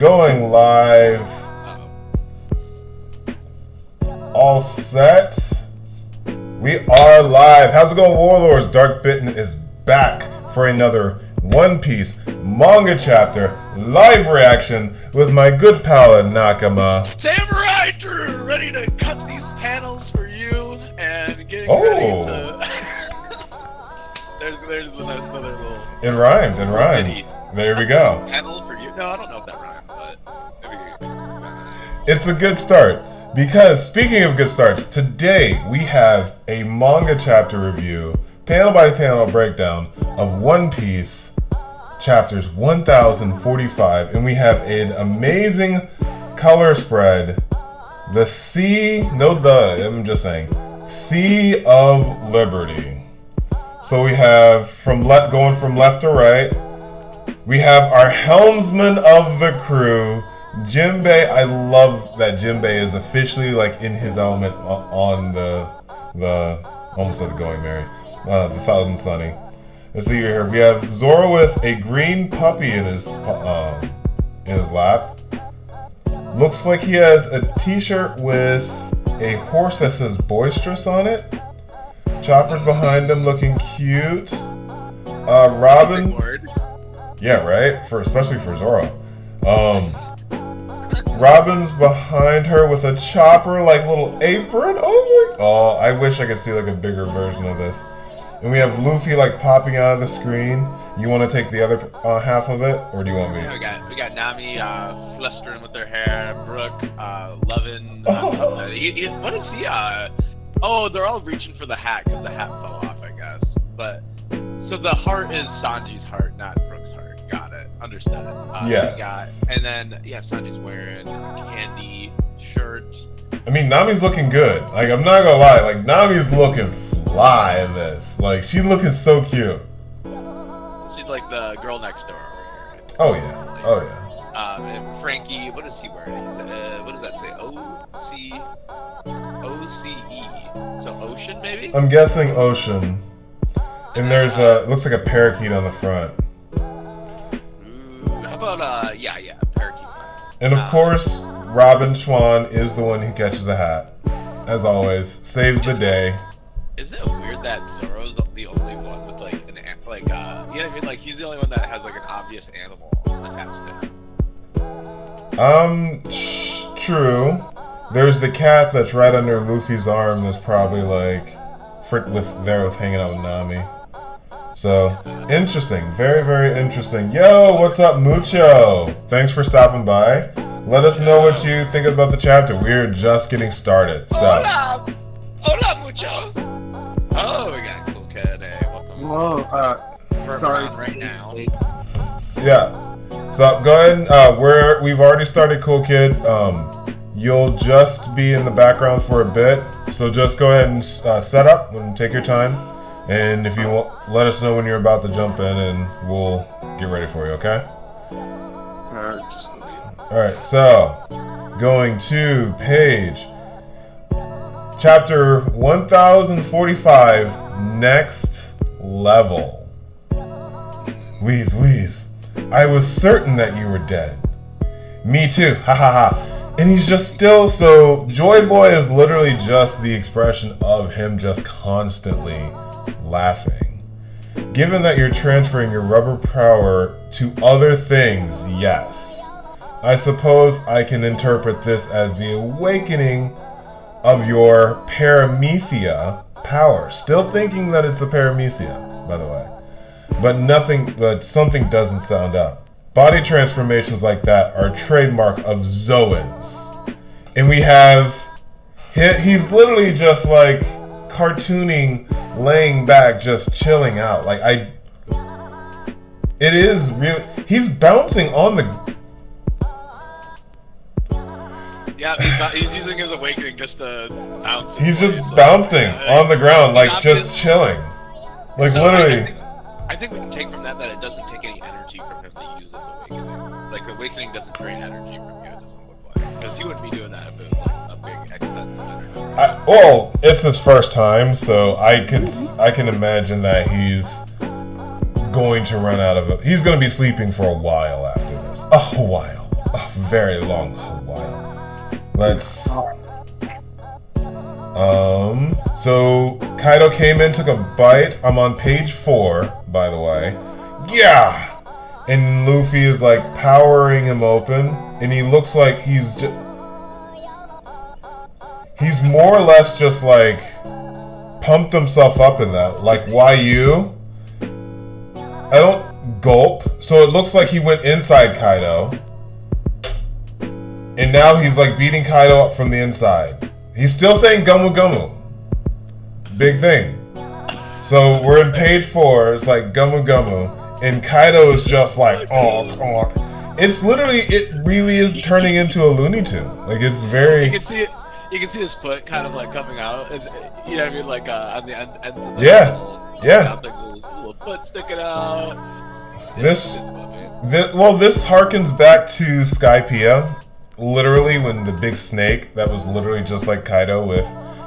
Going live. All set. We are live. How's it going, Warlords? DarkBriton is back for another One Piece manga chapter live reaction with my good pal Nakama. Samurai Drew, ready to cut these panels for you and getting ready to... there's another little... It rhymed. There we go. Panel for you? No, I don't know if that rhymed, but maybe... It's a good start. Because, speaking of good starts, today we have a manga chapter review, panel by panel breakdown of One Piece chapters 1045, and we have an amazing color spread. The Sea, I'm just saying, Sea of Liberty. So we have going from left to right, we have our helmsman of the crew, Jinbei. I love that Jinbei is officially like in his element on the almost said the Going Merry, the Thousand Sunny. Let's see here. We have Zoro with a green puppy in his lap. Looks like he has a t-shirt with a horse that says boisterous on it. Chopper's behind him looking cute. Robin. Yeah, right? Especially for Zoro. Robin's behind her with a chopper, like little apron. Oh, I wish I could see like a bigger version of this. And we have Luffy like popping out of the screen. You want to take the other half of it, or do you want me? Yeah, we got Nami, flustering with her hair, Brooke, Lovin. What is he? They're all reaching for the hat because the hat fell off, I guess. But so the heart is Sanji's heart, not Brooke's heart. Got it. Understood. Yes. And then Sanji's wearing a candy shirt. I mean, Nami's looking good. Like, I'm not gonna lie. Like, Nami's looking fly in this. Like, she's looking so cute. She's like the girl next door. Right? Oh yeah. And Frankie, what is he wearing? What does that say? O-C-E. So ocean, maybe? I'm guessing ocean. And there's looks like a parakeet on the front. How about parakeet. And of course, Robin Schwan is the one who catches the hat. As always, saves the day. Isn't it weird that Zoro's the only one with like an you know what I mean? Like he's the only one that has like an obvious animal attached to him. True. There's the cat that's right under Luffy's arm that's probably like hanging out with Nami. So, interesting. Very, very interesting. Yo, what's up, Mucho? Thanks for stopping by. Let us know what you think about the chapter. We're just getting started. So. Hola, Mucho. Oh, we got a cool kid. Hey, welcome. Whoa, sorry. Right now. Yeah. So, go ahead and, we've already started Cool Kid. You'll just be in the background for a bit. So just go ahead and set up and take your time. And if you want, let us know when you're about to jump in and we'll get ready for you, okay? Alright, so going to page chapter 1045, next level. Wheeze. I was certain that you were dead. Me too, ha ha ha. And he's just still, so Joy Boy is literally just the expression of him just constantly laughing. Given that you're transferring your rubber power to other things, yes. I suppose I can interpret this as the awakening of your paramethea power. Still thinking that it's a paramethea, by the way. But something doesn't sound up. Body transformations like that are a trademark of Zoans. And we have, he's literally just like cartooning, laying back, just chilling out. Like, it is really, he's bouncing on the... Yeah, he's using his awakening just to bounce. He's just bouncing on the ground, like just chilling. Like, literally. I think we can take from that it doesn't take any energy from him to use his awakening. Like, awakening doesn't drain energy from you, it doesn't look like. Because he wouldn't be doing that if it was like a big excess of energy. Well, it's his first time, so I can imagine that he's going to run out of it. He's going to be sleeping for a while after this. A while. a very long while. Let's. So Kaido came in, took a bite. I'm on page 4, by the way. Yeah! And Luffy is like powering him open, and he looks like he's more or less just like pumped himself up in that. Like, why you? I don't gulp. So it looks like he went inside Kaido, and now he's like beating Kaido up from the inside. He's still saying Gumu Gumu. Big thing. So we're in page 4. It's like Gumu Gumu, and Kaido is just like, oh. It's literally, it really is turning into a Looney Tune. Like, it's very. You can see it. You can see his foot kind of like coming out. You know what I mean? Like on the end of the little foot sticking out. This harkens back to Skypiea. Literally, when the big snake that was literally just like Kaido with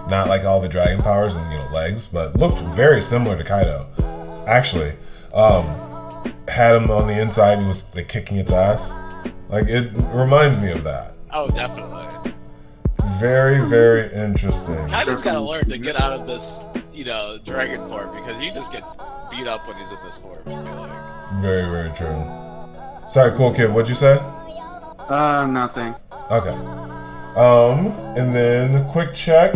not like all the dragon powers and legs, but looked very similar to Kaido. Actually, had him on the inside. He was like kicking its ass. Like, it reminds me of that. Oh, definitely. Very, very interesting. Kaido's gotta learn to get out of this, dragon form, because he just gets beat up when he's in this form. I feel like. Very, very true. Sorry, Cool Kid. What'd you say? Nothing. Okay. And then quick check.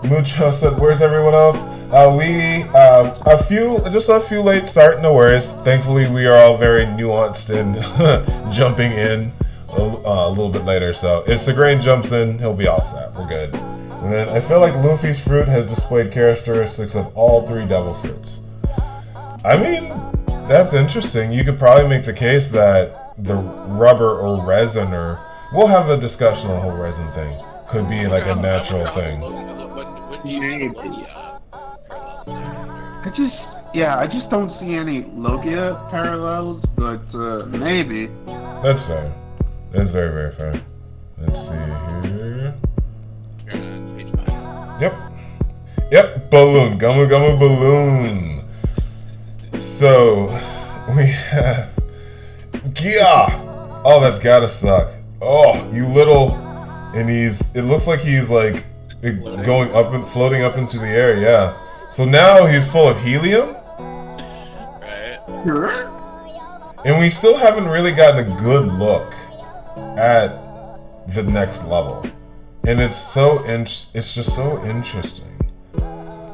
Mucho said, "Where's everyone else?" A few late start. No worries. Thankfully, we are all very nuanced and jumping in a little bit later. So if Segrain jumps in, he'll be all set. We're good. And then I feel like Luffy's fruit has displayed characteristics of all 3 devil fruits. I mean, that's interesting. You could probably make the case that the rubber or resin, or we'll have a discussion on the whole resin thing, could be like a natural thing. I just don't see any Logia parallels, but maybe. That's fair. That's very, very fair. Let's see here. Yep, balloon. Gumu Gumu balloon. So, we have... Yeah! Oh, that's gotta suck. Oh, you little... And it looks like he's like going up and floating up into the air, yeah. So now he's full of helium? Right. And we still haven't really gotten a good look at the next level. And it's just so interesting.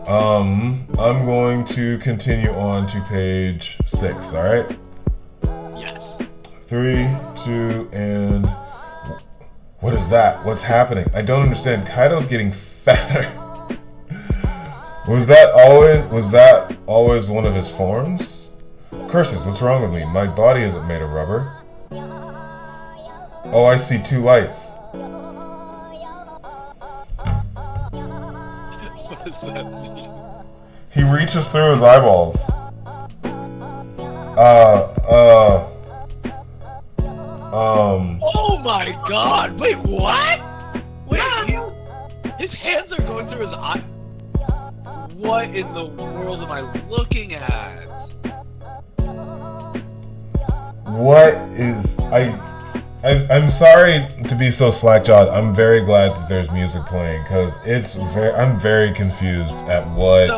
I'm going to continue on to page 6, alright? Yes. 3, 2, and... What is that? What's happening? I don't understand. Kaido's getting fatter. Was that always one of his forms? Curses, what's wrong with me? My body isn't made of rubber. Oh, I see 2 lights. What does that mean? He reaches through his eyeballs. Oh my god! Wait, what? Wait, his hands are going through his eye. What in the world am I looking at? What is... I'm sorry to be so slack-jawed. I'm very glad that there's music playing, because I'm very confused at what...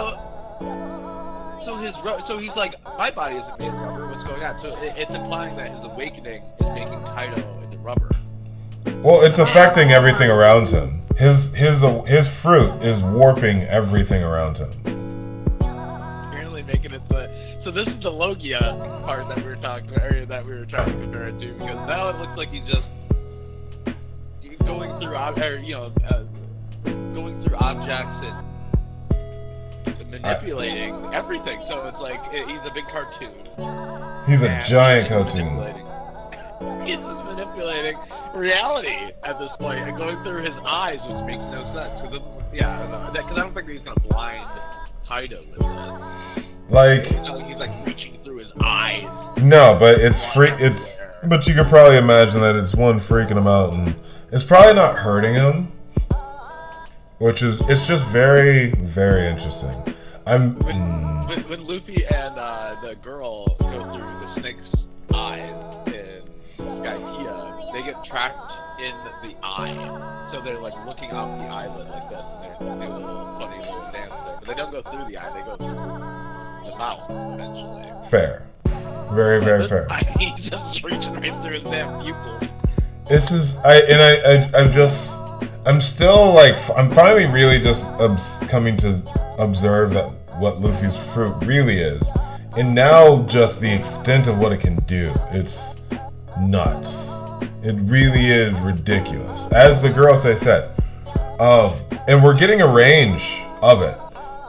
So he's like, my body isn't made of rubber, what's going on? So it's implying that his awakening is making Kaido into rubber. Well, it's affecting everything around him. His fruit is warping everything around him. Apparently making it so this is the Logia part that we were talking about, or that we were trying to compare it to, because now it looks like he's going through going through objects and manipulating everything. So it's like he's a big cartoon. He's a giant cartoon. He's just manipulating reality at this point and going through his eyes, which makes no sense. Because I don't think he's gonna blind Kaido with it. Like he's like reaching through his eyes. No, but but you could probably imagine that it's one freaking him out, and it's probably not hurting him. It's just very, very interesting. When Luffy and the girl go through the snake's eyes in Skypiea, they get trapped in the eye. So they're like looking out the eyelid like this, and there's a little funny little dance there. But they don't go through the eye; they go through the mouth eventually. Fair, very, very fair. He's just reaching right through his damn pupils. This is I'm still like I'm finally really just coming to observe that what Luffy's fruit really is, and now just the extent of what it can do. It's nuts. It really is ridiculous. As the girls say said, and we're getting a range of it.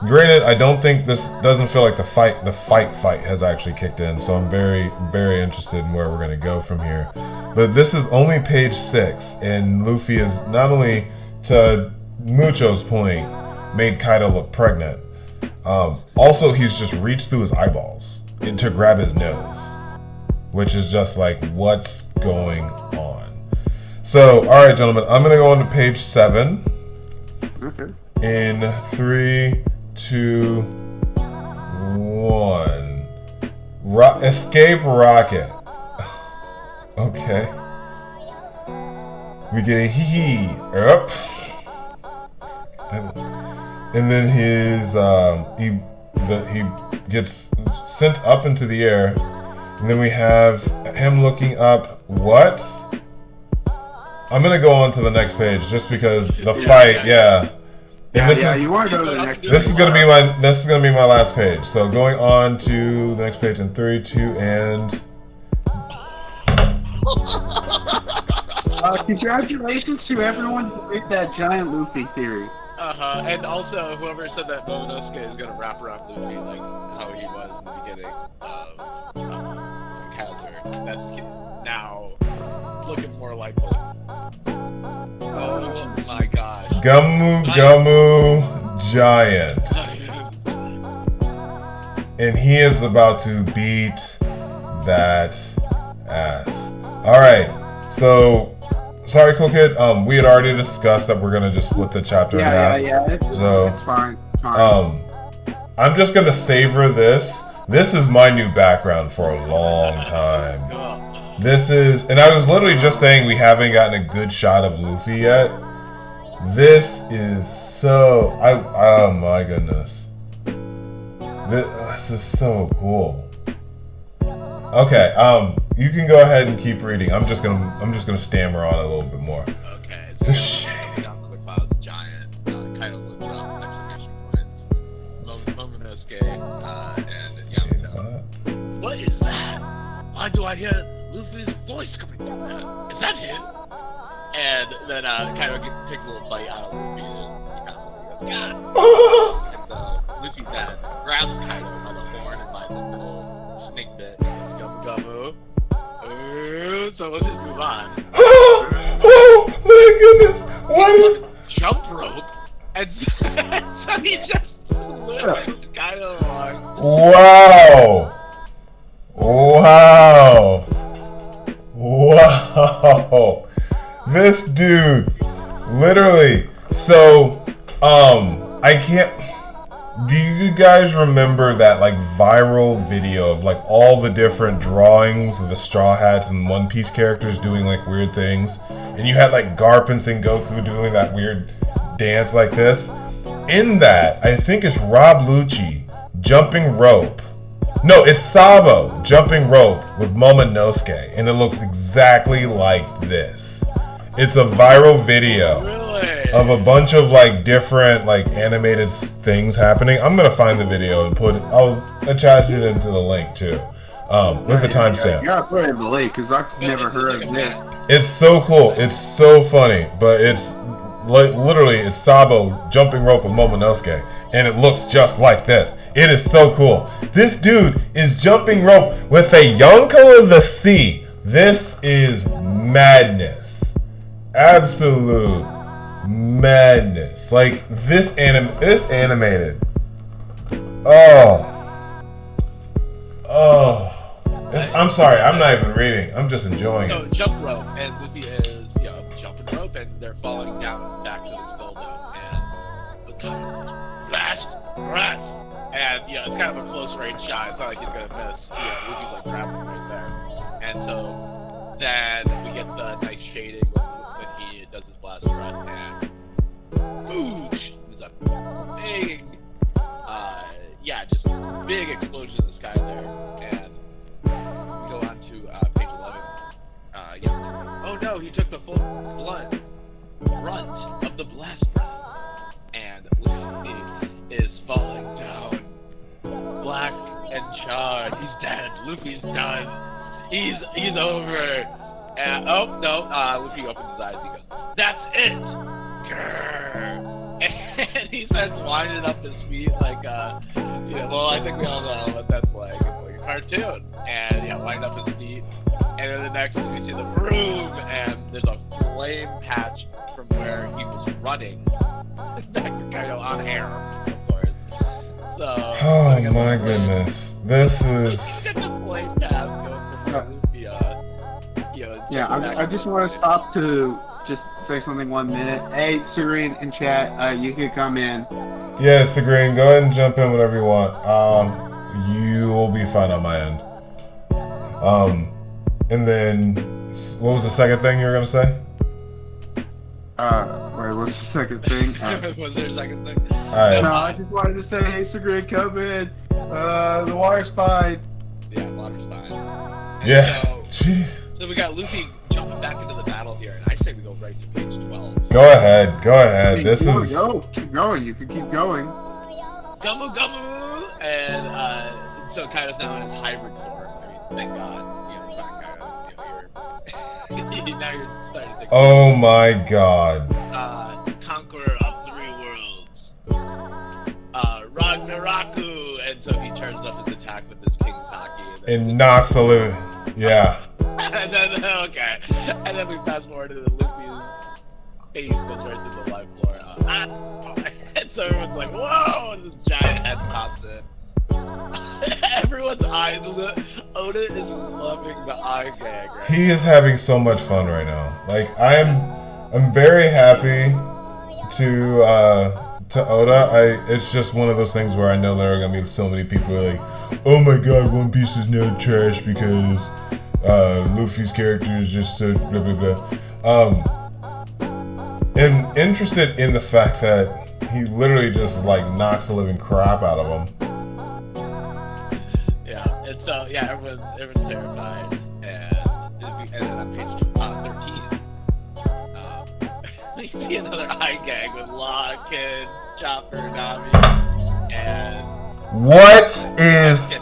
Granted, I don't think this doesn't feel like the fight has actually kicked in, so I'm very, very interested in where we're gonna go from here. But this is only page 6, and Luffy is not only, to Mucho's point, made Kaido look pregnant. Also, he's just reached through his eyeballs to grab his nose, which is just like, what's going on? So, all right, gentlemen, I'm gonna go on to page 7. Okay. In 3, 2, 1. Escape rocket. Okay. We get a hee up. And then he gets sent up into the air. And then we have him looking up. What? I'm gonna go on to the next page just because the fight, yeah. And You want to go to the next. this is gonna be my last page. So going on to the next page in 3, 2, and congratulations to everyone who made that giant Luffy theory. And also whoever said that Momonosuke is gonna wrap around Luffy like how he was in the beginning of Encounter. That's now looking more likely. Oh my gosh. Gumu Giant. And he is about to beat that ass. Alright, so sorry, Cool Kid. We had already discussed that we're gonna just split the chapter in half. It's fine. It's fine. I'm just gonna savor this. This is my new background for a long time. This is, and I was literally just saying we haven't gotten a good shot of Luffy yet. This is so, oh my goodness. This is so cool. Okay, you can go ahead and keep reading. I'm just gonna stammer on a little bit more. Okay. This shit. Down to the clouds, giant. Kaido looks up, exclamation points. Momonosuke, and Yamato. What is that? Why do I hear Luffy's voice coming from there? Is that him? And then Kaido takes a little bite out of Luffy and he goes, yeah. And Luffy's dad grabs Kaido by the horn and by the little snake bit. Gamu. So let's just move on. Oh my goodness! What is jump rope? And so he just lifts Kaido along. Wow! This dude, literally. So, I can't. Do you guys remember that like viral video of like all the different drawings of the Straw Hats and One Piece characters doing like weird things? And you had like Garp and Sengoku doing that weird dance like this. In that, I think it's Rob Lucci jumping rope. No, it's Sabo jumping rope with Momonosuke, and it looks exactly like this. It's a viral video of a bunch of like different like animated things happening. I'm gonna find the video and I'll attach it into the link too, with a timestamp. Yeah, put it in the link because I've never heard of this. It's so cool. It's so funny, but it's like literally it's Sabo jumping rope with Momonosuke, and it looks just like this. It is so cool. This dude is jumping rope with a Yonko of the Sea. This is madness. Absolute madness. Like this animated. I'm sorry, I'm not even reading. I'm just enjoying it. Jump rope, and Luffy is jumping rope, and they're falling down back to the skull dome, and the blast, and it's kind of a close range shot. It's not like he's gonna miss. Luffy's like grabbing right there, and so then we get the nice shading when he does his blast breath, and boosh! There's a big, just big explosion in the sky there, and we go on to page 11. Oh no, he took the full brunt of the blast breath, and Luffy is falling down, black and charred. He's dead. Luffy's done. He's over. And oh no, Luffy opens his eyes. He goes, "That's it." Grrr. And he starts winding up his feet like, well, I think we all know what that's like. It's like a cartoon. And wind up his feet. And then the next thing we see the room, and there's a flame patch from where he was running. Back kind of on air, of course. So, oh my goodness. This is... Get the flame patch going from Luffy, I just want to stop to just say something 1 minute. Hey, Serene in chat, you can come in. Yeah, Serene, go ahead and jump in whenever you want. You will be fine on my end. And then, what was the second thing you were gonna say? Wait, what's the second thing? Was there a second thing? Alright. No, I just wanted to say, hey, Serene, come in. The water's fine. Yeah, water's fine. And Yeah. Jeez. So we got Luffy jumping back into the battle here, and I say we go right to page 12. Go ahead. This is... Go. Keep going. You can keep going. Gummo Gummo! And so Kaido's now in his hybrid form. I mean, thank God. It's not Kaido. Now you're starting to think. Oh my god. Conqueror of 3 worlds. Ragnaraku! And so he turns up his attack with his King's Haki. It knocks the living... Yeah. And then, okay. And then we fast forward to the Luffy's face goes right through the live floor. And so everyone's like, whoa! And this giant head pops in. Everyone's eyes, Oda is loving the eye gag right He is having so much fun right now. Like, I'm very happy to Oda. It's just one of those things where I know there are gonna be so many people who are like, oh my god, One Piece is now trash because Luffy's character is just so blah blah blah. I'm interested in the fact that he literally just like knocks the living crap out of him. Everyone's terrified, and then on page 13, we see another eye gag with Law, Kid, Chopper, Nami, and what is?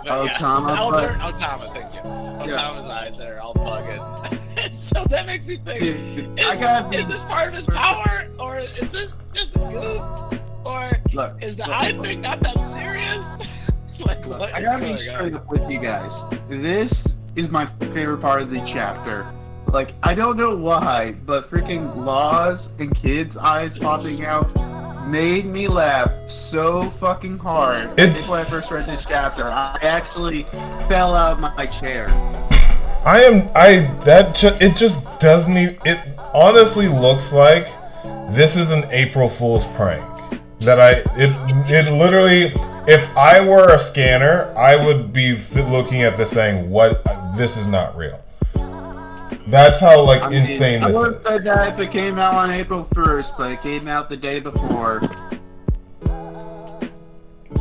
Otama, thank you. Otama's eyes that are all bugging. So that makes me think: is this part of his power, or is this just a goof, or is the eye thing not that serious? I gotta be straight up with you guys. This is my favorite part of the chapter. Like, I don't know why, but freaking Law's and Kid's eyes popping out made me laugh so fucking hard. It's when I first read this chapter. I actually fell out of my chair. It just doesn't even, it honestly looks like this is an April Fool's prank. It literally, if I were a scanner, I would be looking at this saying, this is not real. That's how insane this is. I would have said that if it came out on April 1st, but it came out the day before.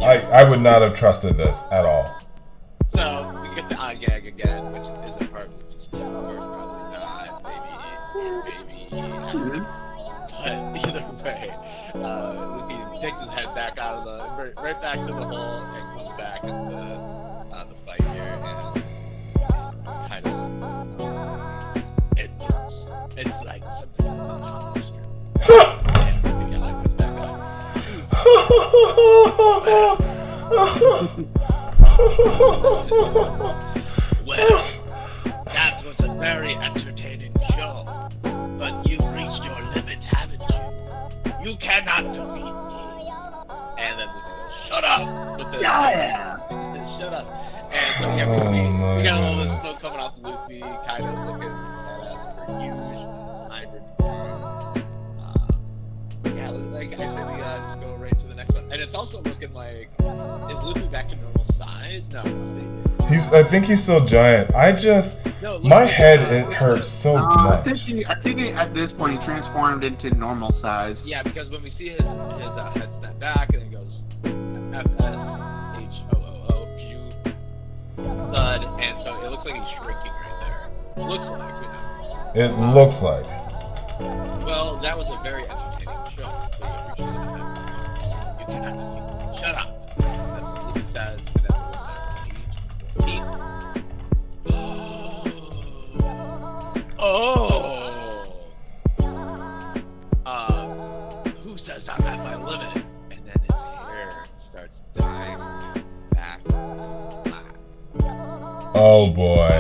I would not have trusted this at all. So, we get the eye gag again, which is a part of the or probably not, maybe. But either way, Luffy takes his head back out of right back to the hole and goes back into the fight here, and kind of, it's like something accomplished. And Luffy kind of puts back up. Well, that was a very entertaining show, but you've reached your limit, haven't you? You cannot defeat me. And then we go, shut up! Shut up. And so we got a little bit of smoke coming off Luffy, kind of looking at us for huge hybrid form. Like I said, we just go right to the next one. And it's also looking like, is Luffy back to normal size? No. I think he's still giant. No, My head, it hurts so much. I think at this point he transformed into normal size. Yeah, because when we see his head snap back and it goes FSHOOO, thud, and so it looks like he's shrinking right there. Looks like, who knows? It looks like. Well, that was a very entertaining show. So you cannot shut up. That's what Lucy says, and that's what Pete. Who says I'm at my limit? And then his hair starts dying back black. Oh boy.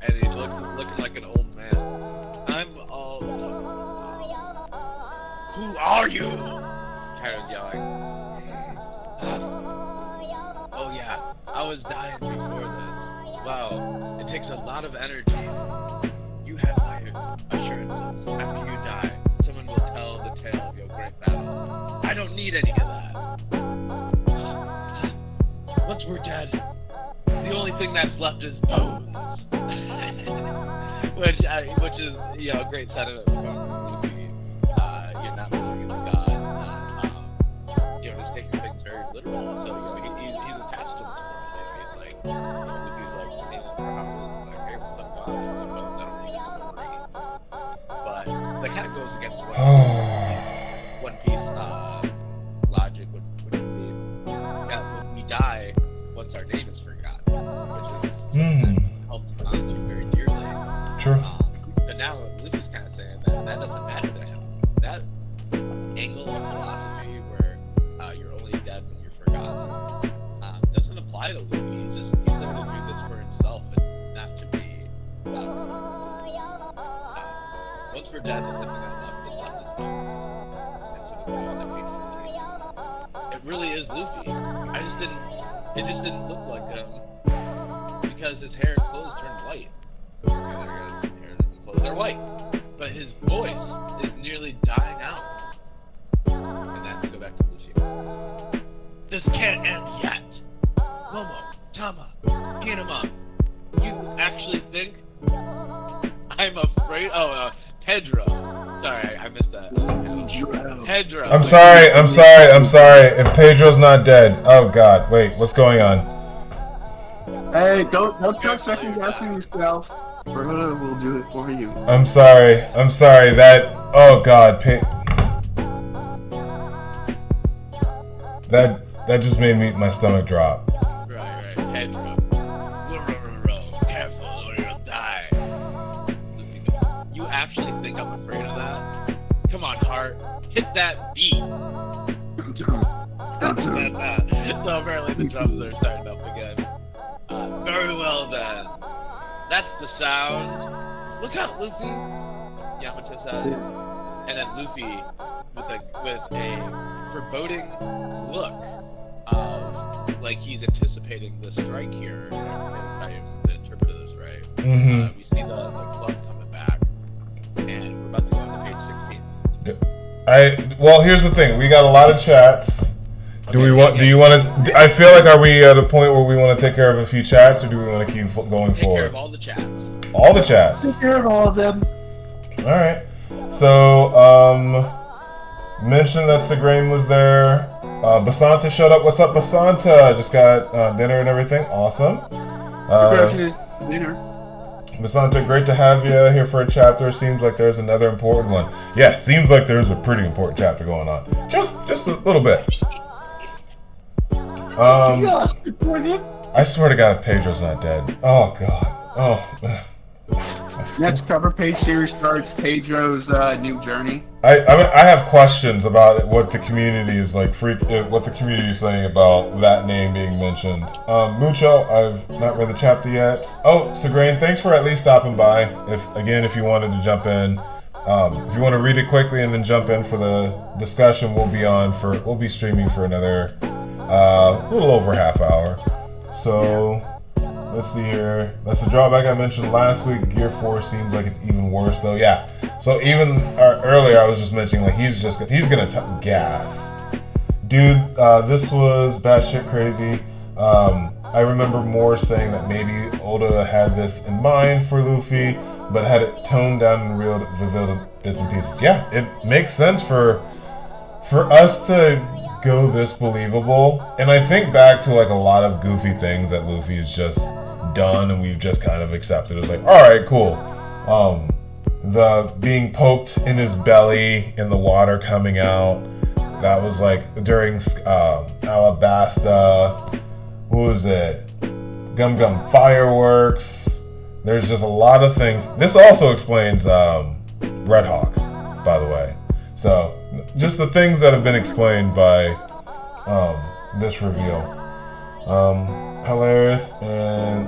And he's looking like an old man. I'm all. Who are you? Kyra's yelling. Oh yeah, I was dying before this. Wow, it takes a lot of energy. You have my assurances. After you die, someone will tell the tale of your great battle. I don't need any of that. Once we're dead, the only thing that's left is bones. which is, you know, a great sentiment from Luffy. You're not really a god. You know, he's taking things very literal. So, you know, he's attached to this world. He's like, Luffy's like, standing for hours, like, hey, what's up, god? But that kind of goes against what One Piece logic would be that when we die, once our name is forgotten, which is helps Sanji very dearly. True. But now Luffy's kind of saying that doesn't matter to him. That angle of philosophy where you're only dead when you're forgotten doesn't apply to Luffy. He's there to do this for himself and not to be. Once we're dead, the only thing that's left is bones. It really is Luffy. It just didn't look like him because his hair and clothes turned white. His hair and clothes are white, but his voice is nearly dying out. And then go back to Lucy. This can't end yet. Momo, Tama, Kinema, you actually think I'm afraid? Pedro. Sorry, I missed that. Pedro. I'm sorry. If Pedro's not dead. Oh god, wait, what's going on? Hey, don't start second guessing yourself. Frodo will do it for you. I'm sorry. That, oh god, that just made my stomach drop. Right, Pedro. Careful or you'll die. You actually think I'm afraid of that? Come on, Heart. Hit that beat. So apparently the drums are starting up again. Very well then. That's the sound. Look out, Luffy. Yamato says. And then Luffy with a foreboding look of like he's anticipating the strike here. If I interpret this right. We see the club coming back, and we're about to go on to page 16. Well, here's the thing. We got a lot of chats. Do you want to? I feel like, are we at a point where we want to take care of a few chats, or do we want to keep going Take forward? care of all the chats. All the chats. Take care of all of them. All right. So, mentioned that Segrain was there. Basanta showed up. What's up, Basanta? Just got dinner and everything. Awesome. Dinner. Basanta, great to have you here for a chapter. Seems like there's another important one. Yeah, seems like there's a pretty important chapter going on. Just a little bit. I swear to God, if Pedro's not dead. Oh God. Oh. Next cover page series starts Pedro's new journey. I have questions about what the community is like. What the community is saying about that name being mentioned. Mucho, I've not read the chapter yet. Oh, Segrain, thanks for at least stopping by. If you wanted to jump in, if you want to read it quickly and then jump in for the discussion, we'll be streaming for another little over half hour. So. Let's see here. That's the drawback I mentioned last week. Gear 4 seems like it's even worse, though. Yeah. So even earlier, I was just mentioning like he's gonna gas, dude. This was batshit crazy. I remember more saying that maybe Oda had this in mind for Luffy, but had it toned down and revealed bits and pieces. Yeah, it makes sense for us to go this believable. And I think back to like a lot of goofy things that Luffy's just done and we've just kind of accepted. It's like, alright, cool. The being poked in his belly and the water coming out, that was like during Alabasta. What was it? Gum Gum Fireworks. There's just a lot of things. This also explains Red Hawk, by the way. So just the things that have been explained by this reveal. Hilarious. And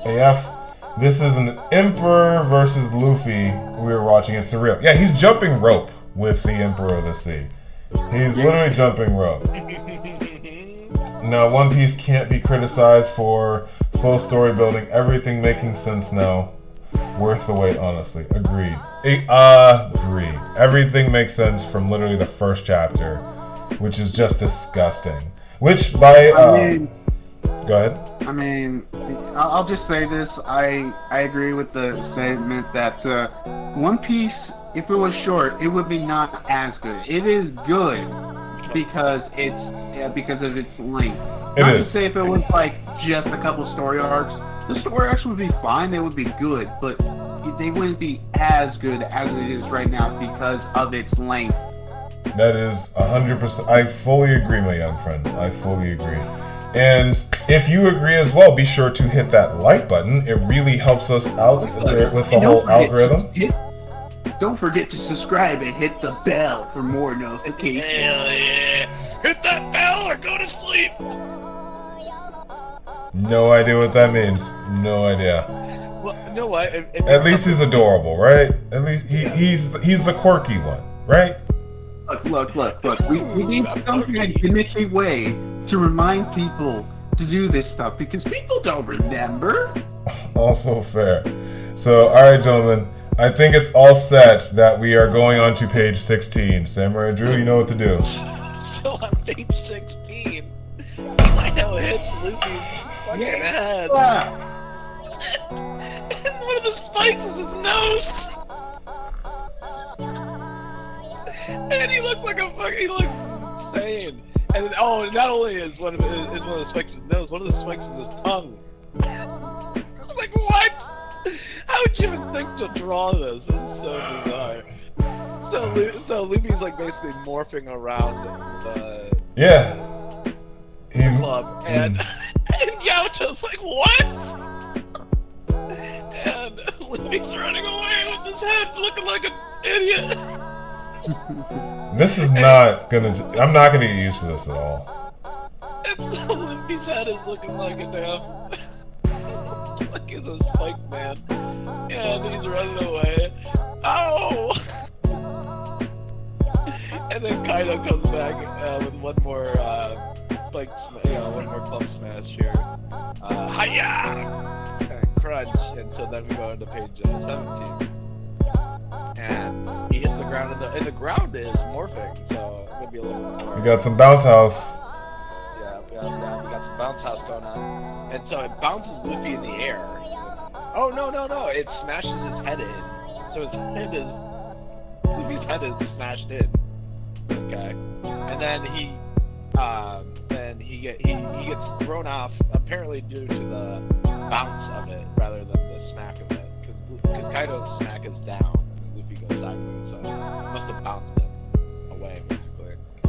AF, this is an Emperor versus Luffy we were watching. It's surreal. Yeah, he's jumping rope with the Emperor of the Sea. He's literally jumping rope. No, One Piece can't be criticized for slow story building. Everything making sense now. Worth the wait, honestly. Agreed. Agreed. Everything makes sense from literally the first chapter, which is just disgusting. Which by go ahead. I mean, I'll just say this. I agree with the statement that One Piece, if it was short, it would be not as good. It is good because of its length. Not to say if it was like just a couple story arcs. The story arcs would be fine. They would be good, but they wouldn't be as good as it is right now because of its length. That is 100%. I fully agree, my young friend. I fully agree. And if you agree as well, be sure to hit that like button. It really helps us out with the whole algorithm. Don't forget to subscribe and hit the bell for more notifications. Hell yeah! Hit that bell or go to sleep! No idea what that means. No idea. Well, you know what? At least he's adorable, right? At least he's the quirky one, right? Look. We need some kind of gimmicky way to remind people to do this stuff because people don't remember. Also fair. So, alright, gentlemen. I think it's all set that we are going on to page 16. Samurai Drew, you know what to do. So on page 16, Kaido hits Luffy's fucking head. And one of the spikes is his nose. And he looked like he looked insane. And then, not only is one of the spikes in his nose, one of the spikes is his tongue. I was like, what? How would you even think to draw this? This is so bizarre. So Luffy's like basically morphing around the club, and Yaoto's like, what? And Luffy's running away with his head looking like an idiot. This is not gonna. I'm not gonna get used to this at all. And so Luffy's head is looking like a damn. Like he's a spike man. And he's running away. Ow! And then Kaido comes back with one more spike, one more club smash here. Hiya! And crunch. And so then we go into page 17. And he hits the ground, and the ground is morphing, so it's gonna be a little bit more. We got some bounce house. Yeah, we got some bounce house going on. And so it bounces Luffy in the air. Oh, no, it smashes his head in. So Luffy's head is smashed in. Okay. And then he gets thrown off, apparently due to the bounce of it, rather than the smack of it. Because Kaido's smack is down, and Luffy goes sideways, so it must have bounced him away,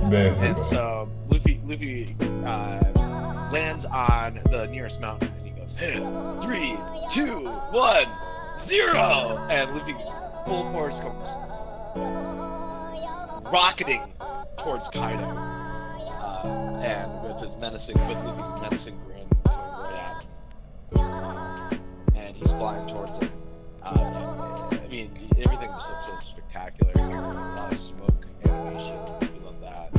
basically. And so Luffy lands on the nearest mountain, and he goes, 3, 2, 1, 0! And Luffy full force comes rocketing towards Kaido, and with Luffy's menacing grin going right at him, and he's flying towards him. I mean, everything just looks so spectacular here. A lot of smoke, animation, we love that.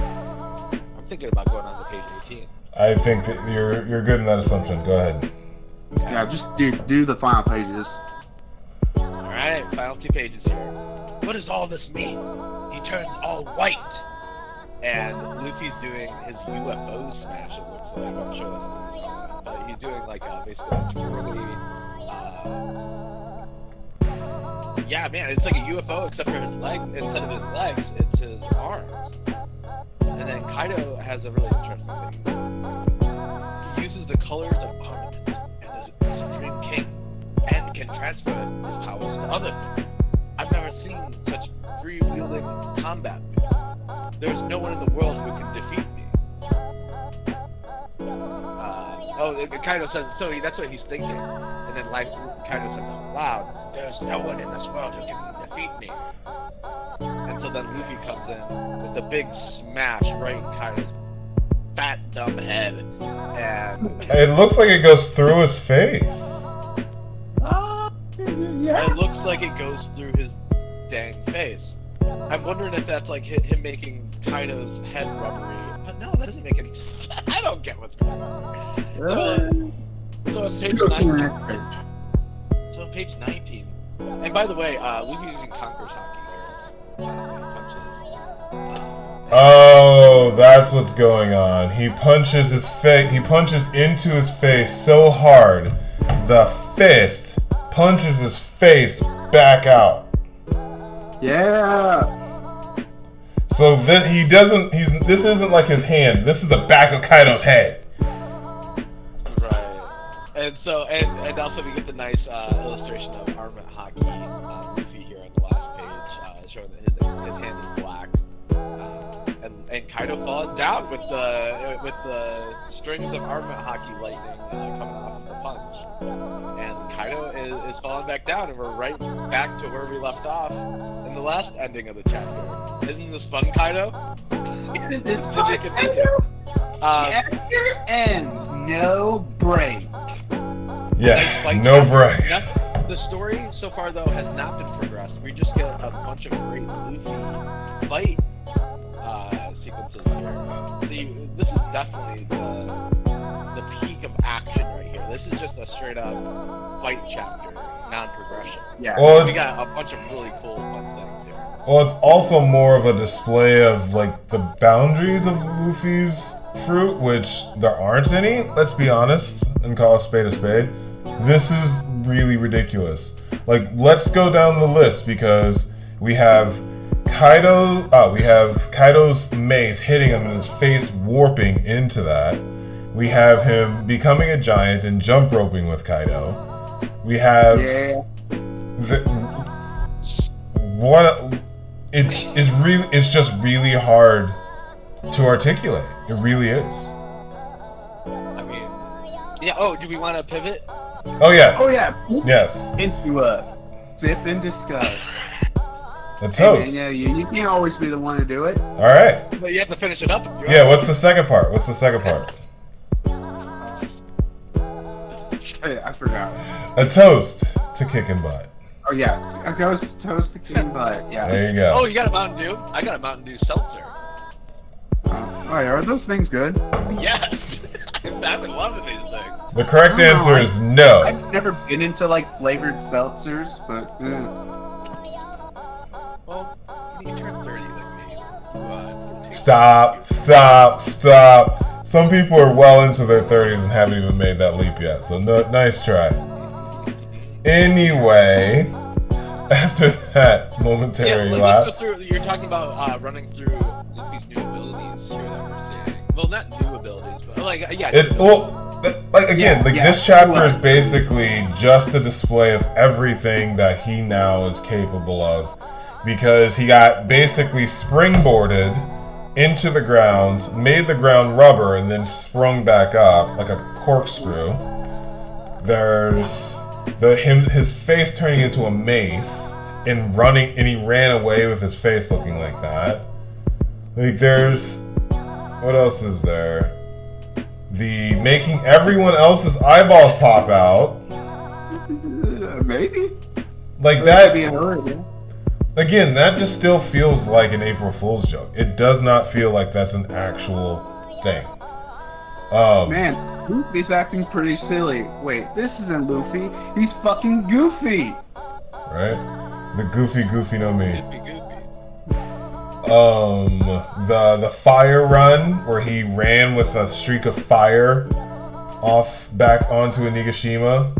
I'm thinking about going on to page 18. I think that you're good in that assumption. Go ahead. Yeah, just do the final pages. Alright, final 2 pages here. What does all this mean? He turns all white. And Luffy's doing his UFO smash, it looks like. I'm sure that's what he's talking about. But he's doing like basically a twirly. Yeah, man, it's like a UFO except for his legs. Instead of his legs, it's his arms. And then Kaido has a really interesting thing. He uses the colors of ornaments and is the Supreme King and can transfer his powers to others. I've never seen such free-wheeling combat. There's no one in the world who can defeat me. Kaido says, so that's what he's thinking. And then Kaido says out loud, there's no one in this world who can defeat me. And so then Luffy comes in with a big smash right in Kaido's fat, dumb head. And it looks like it goes through his face. Yeah. It looks like it goes through his dang face. I'm wondering if that's like him making Kaido's head rubbery. But no, that doesn't make any sense. I don't get what's going on. So it's page 19. So on page 19. And by the way, Luffy's using Conqueror's Hockey there. Oh, that's what's going on. He punches his face. He punches into his face so hard, the fist punches his face back out. Yeah. So he doesn't. This isn't like his hand. This is the back of Kaido's head. Right. And so and also we get the nice illustration of Armament Hockey Luffy here on the last page, showing that his hand is black. And Kaido falls down with the strings of Armament Hockey lightning coming off of the punch. And Kaido is falling back down, and we're right back to where we left off in the last ending of the chapter. Isn't this fun, Kaido? Isn't this fun, Kaido? Chapter ends. No break. Yeah, like no break. The story so far, though, has not been progressed. We just get a bunch of great Luffy fight sequences here. See, this is definitely the peak of action right here. This is just a straight up fight chapter, non-progression. Yeah. Well, we got a bunch of really cool fun things here. Well, it's also more of a display of like the boundaries of Luffy's fruit, which there aren't any. Let's be honest and call a spade a spade. This is really ridiculous. Like, let's go down the list because we have Kaido's mace hitting him and his face warping into that. We have him becoming a giant and jump roping with Kaido. We have it's just really hard to articulate. It really is. I mean, yeah. Oh, do we want to pivot? Oh yes. Oh yeah. Yes. Into a sip and discuss. The toast. Yeah, you can't always be the one to do it. All right. But you have to finish it up. Yeah. What's the second part? Hey, I forgot. A toast to kicking butt. Oh yeah, a toast to king butt. Yeah. There you go. Oh, you got a Mountain Dew? I got a Mountain Dew seltzer. Are those things good? Yes. I've been loving these things. The correct answer is no. I've never been into like flavored seltzers, but. Well, you turn 30 like me. Stop. Some people are well into their 30s and haven't even made that leap yet. So nice try. Anyway, after that momentary lapse. You're talking about running through these new abilities here that we're seeing. Well, not new abilities, but like this chapter is basically just a display of everything that he now is capable of, because he got basically springboarded into the ground, made the ground rubber, and then sprung back up like a corkscrew. There's his face turning into a mace and he ran away with his face looking like that. Like, there's, what else is there? The making everyone else's eyeballs pop out. Maybe. Like that. Again, that just still feels like an April Fool's joke. It does not feel like that's an actual thing. Man, Luffy's acting pretty silly. Wait, this isn't Luffy. He's fucking Goofy. Right? The Goofy no me. The fire run where he ran with a streak of fire off back onto Onigashima.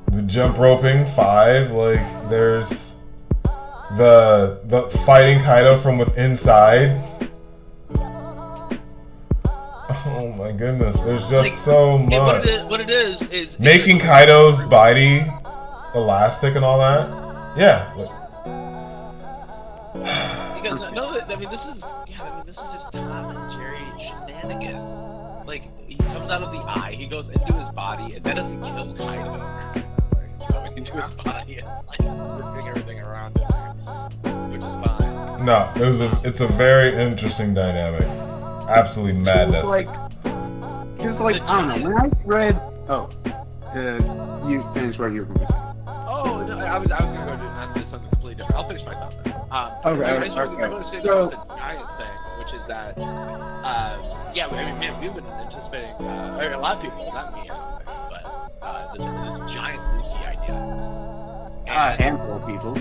The jump roping 5, like there's the fighting Kaido from within inside. Oh my goodness, there's just so much. What it is making Kaido's body elastic and all that. Yeah. Because this is just Tom and Jerry shenanigans. Like he comes out of the eye, he goes into his body, and that doesn't kill Kaido. Going into his body and like ripping everything around it, which is fine. No, it's a very interesting dynamic. Absolutely madness. Like I don't know. When I read, you finished what you were going to say. Oh no, I was gonna go do something completely different. I'll finish my thought then. Okay. I was gonna say about the giant thing, which is that, yeah, I mean, man, we've been anticipating, a lot of people, not me, but this giant Luffy idea. A handful of people.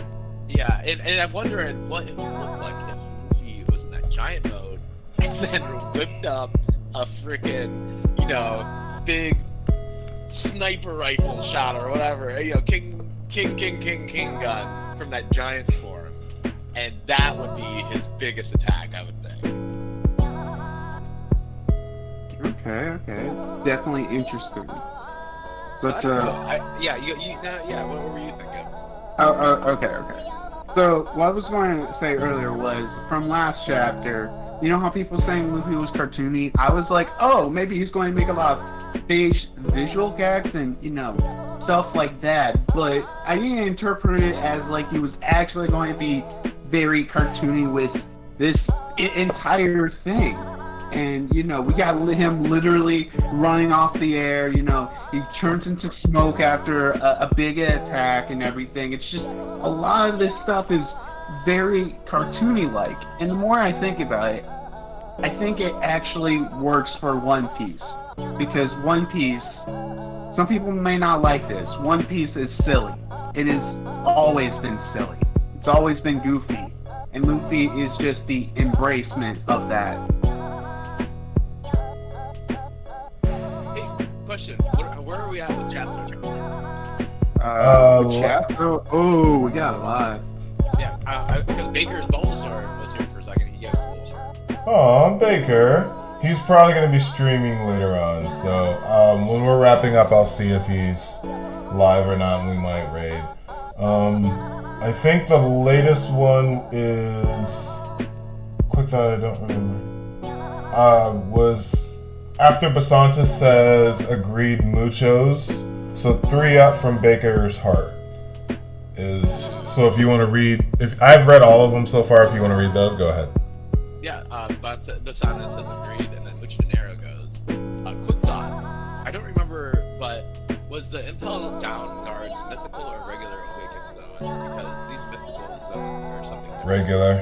Yeah, and I'm wondering what it would look like if Luffy was in that giant mode and then whipped up a freaking, big sniper rifle shot or whatever, King gun from that giant form, and that would be his biggest attack, I would think. Okay, definitely interesting. But what were you thinking? Okay. So what I was going to say earlier was from last chapter. You know how people saying Luffy was cartoony? I was like, oh, maybe he's going to make a lot of visual gags and, stuff like that. But I didn't interpret it as like he was actually going to be very cartoony with this entire thing. And, we got him literally running off the air, he turns into smoke after a big attack and everything. It's just, a lot of this stuff is very cartoony-like. And the more I think about it, I think it actually works for One Piece. Because One Piece, some people may not like this, One Piece is silly. It has always been silly. It's always been goofy. And Luffy is just the embracement of that. Question, where are we at with chapter 2? Chapter? Oh, we got a lot. Yeah, because Baker's Bulbasaur was here for a second, he gave us Bulbasaur. Oh, Baker. He's probably going to be streaming later on, so when we're wrapping up, I'll see if he's live or not, and we might raid. I think the latest one is... Quick thought, I don't remember. Was... After Basanta says agreed muchos, so 3 up from Baker's heart is, so if you want to read, if I've read all of them so far, if you want to read those, go ahead. Yeah, but Basanta says agreed, and then which Dinero goes. Quick thought, I don't remember, but was the Impel Down guards mythical or regular Awakened Zone? Because these mythical zones or something. Regular.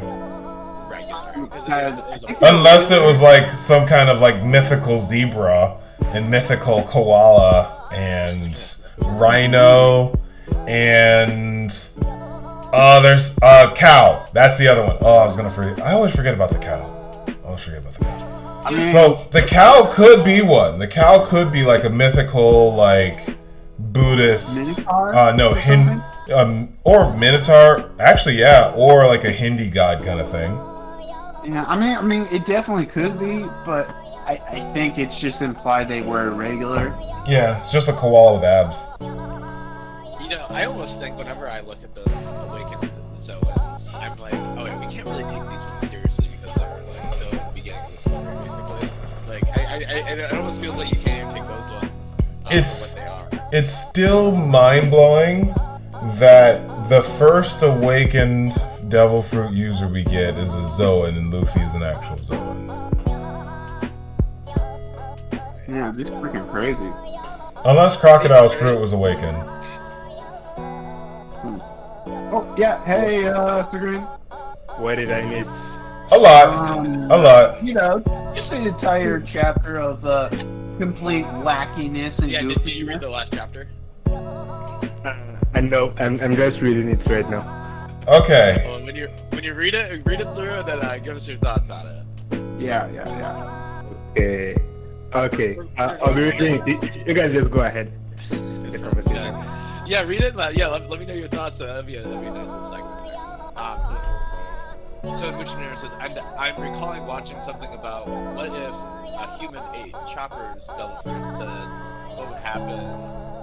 Unless it was like some kind of like mythical zebra and mythical koala and rhino and there's cow. That's the other one. Oh, I was gonna forget. I always forget about the cow. So the cow could be one. The cow could be like a mythical like Buddhist. Minotaur? Or Minotaur. Actually, yeah, or like a Hindi god kind of thing. Yeah, I mean, it definitely could be, but I think it's just implied they were regular. Yeah, it's just a koala with abs. I almost think whenever I look at the Awakened Zoans, I'm like, oh yeah, we can't really take these ones seriously because they're like still at the beginning of the story, basically. Like, it almost feels like you can't even take those ones for what they are. It's still mind-blowing that the first awakened Devil Fruit user we get is a Zoan and Luffy is an actual Zoan. Yeah, this is freaking crazy. Unless Crocodile's Fruit was awakened. Oh, yeah, hey, Green. What did I miss? A lot. Just an entire chapter of complete wackiness and Yeah, goofiness. did you read the last chapter? I know, I'm just reading it right now. Okay. Well, when you read it through, and then give us your thoughts on it. Yeah. Okay. Okay, I'll be reading. You guys just go ahead. The conversation. Yeah, read it. Let me know your thoughts. That'd be a nice little segment there. So Missionary says, I'm recalling watching something about what if a human ate Chopper's devil fruit, what would happen,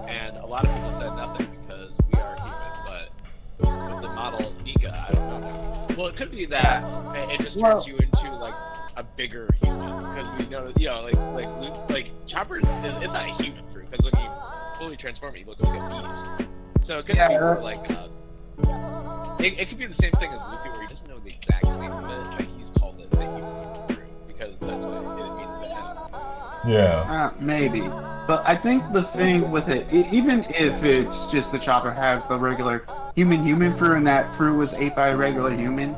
and a lot of people said nothing because we are human, but with the model Mika, I don't know. Well, it could be that it just turns you into like a bigger human, because we know, like Chopper it's not a human fruit, because when you fully transform it, you look like a beast. So it could be more like it could be the same thing as Luffy, where he doesn't know the exact name of it, but he's called it the human fruit because that's what it means to him. Yeah. Maybe. But I think the thing with it, even if it's just the Chopper has the regular human fruit and that fruit was ate by a regular human,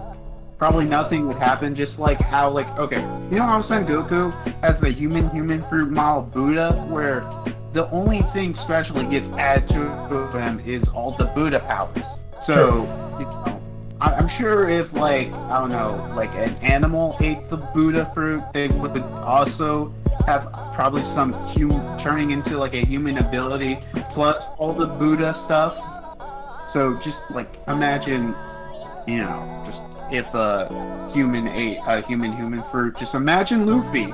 probably nothing would happen. Just like how, okay, you know how Son Goku has the human fruit model Buddha, where the only thing special he gets added to him is all the Buddha powers. So, you know, I'm sure if, I don't know, an animal ate the Buddha fruit, they would also have probably some turning into, a human ability, plus all the Buddha stuff. So, just, imagine, you know, just if a human ate a human fruit, just imagine Luffy,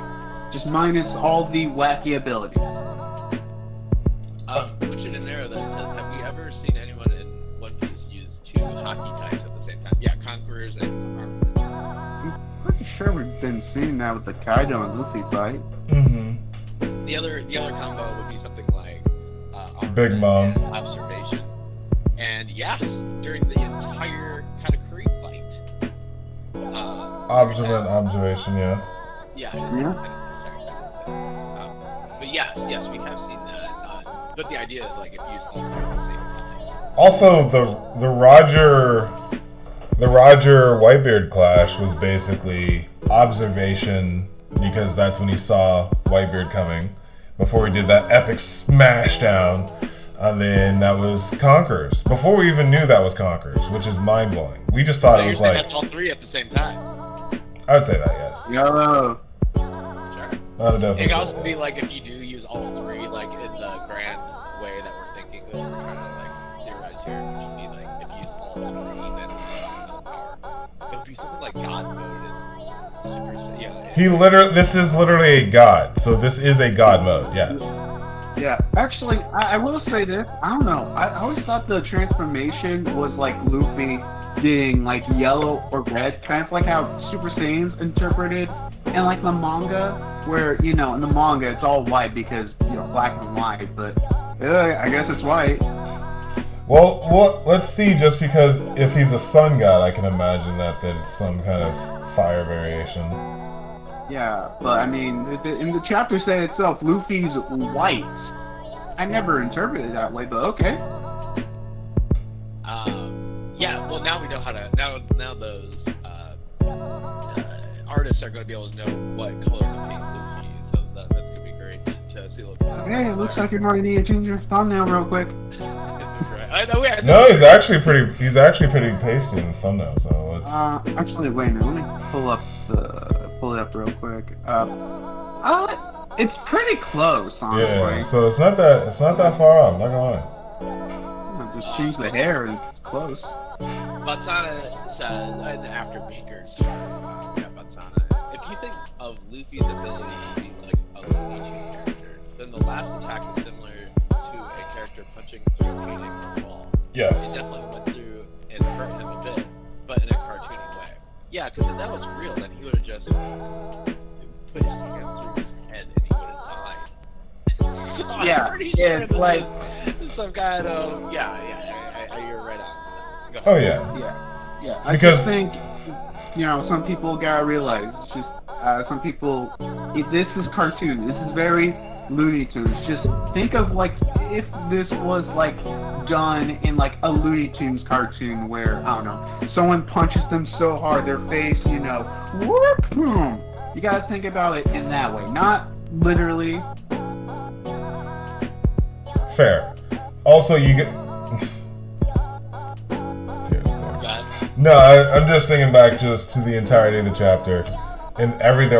just minus all the wacky abilities. Put it in there that says, have we ever seen anyone in One Piece use two hockey types at the same time? Yeah, Conquerors and Armament. I'm pretty sure we've been seeing that with the Kaido and Luffy fight. Mm-hmm. The other combo would be something like Big Mom. And Observation. And yes, during the entire Katakuri fight. Observation, yeah. Yeah. But yes, we have seen that. But the idea is if you use all three at the same time. Also, the Roger Whitebeard clash was basically Observation, because that's when he saw Whitebeard coming before he did that epic smash down, and then that was Conquerors before we even knew that was Conquerors, which is mind blowing. We just thought it was that's all three at the same time. I would say that, yes. Yo. Sure. I would definitely It could say also be yes. if you do use all three, in the grand way that we're thinking, that we're trying to theorize here, it should be if you use all three, then no power. It would be something like God mode and Super. This is literally a god, so this is a god mode, yes. Yeah, actually, I will say this. I don't know. I always thought the transformation was Luffy getting yellow or red, kind of like how Super Saiyan's interpreted in the manga, where in the manga it's all white because black and white, but I guess it's white. Well, let's see. Just because if he's a sun god, I can imagine that there's some kind of fire variation. Yeah, but I mean, in the chapter said itself, Luffy's white. I never interpreted it that way, but okay. Yeah, well now we know how to, now those artists are going to be able to know what color to paint Luffy, so that's going to be great to see what. Hey, it looks like you're going to need to change your thumbnail real quick. No, he's actually pretty pasty in the thumbnail, so let's... Actually, wait a minute, let me pull it up real quick. It's pretty close, honestly. Yeah, so it's not that far off, not gonna lie. Just change the hair and it's close. Batsana says, after Baker's Batsana, if you think of Luffy's ability to be a Looney Tunes character, then the last attack is similar to a character punching through a painting or a wall. Yes. It definitely went through and hurt him a bit, but in a cartoony way. Yeah, because if that was real, then he would have just put his hand through his head and he would have died. Yeah, I'm pretty sure it's like... some kind of... Yeah, you're right on. Go ahead. Oh, yeah. Yeah. I Because... just think, some people gotta realize, it's just, some people, this is cartoon, this is very Looney Tunes. Just think of, if this was, done in, a Looney Tunes cartoon where, I don't know, someone punches them so hard, their face, whoop, boom. You gotta think about it in that way, not literally. Fair. Also, you get... No, I'm just thinking back just to the entirety of the chapter, and everything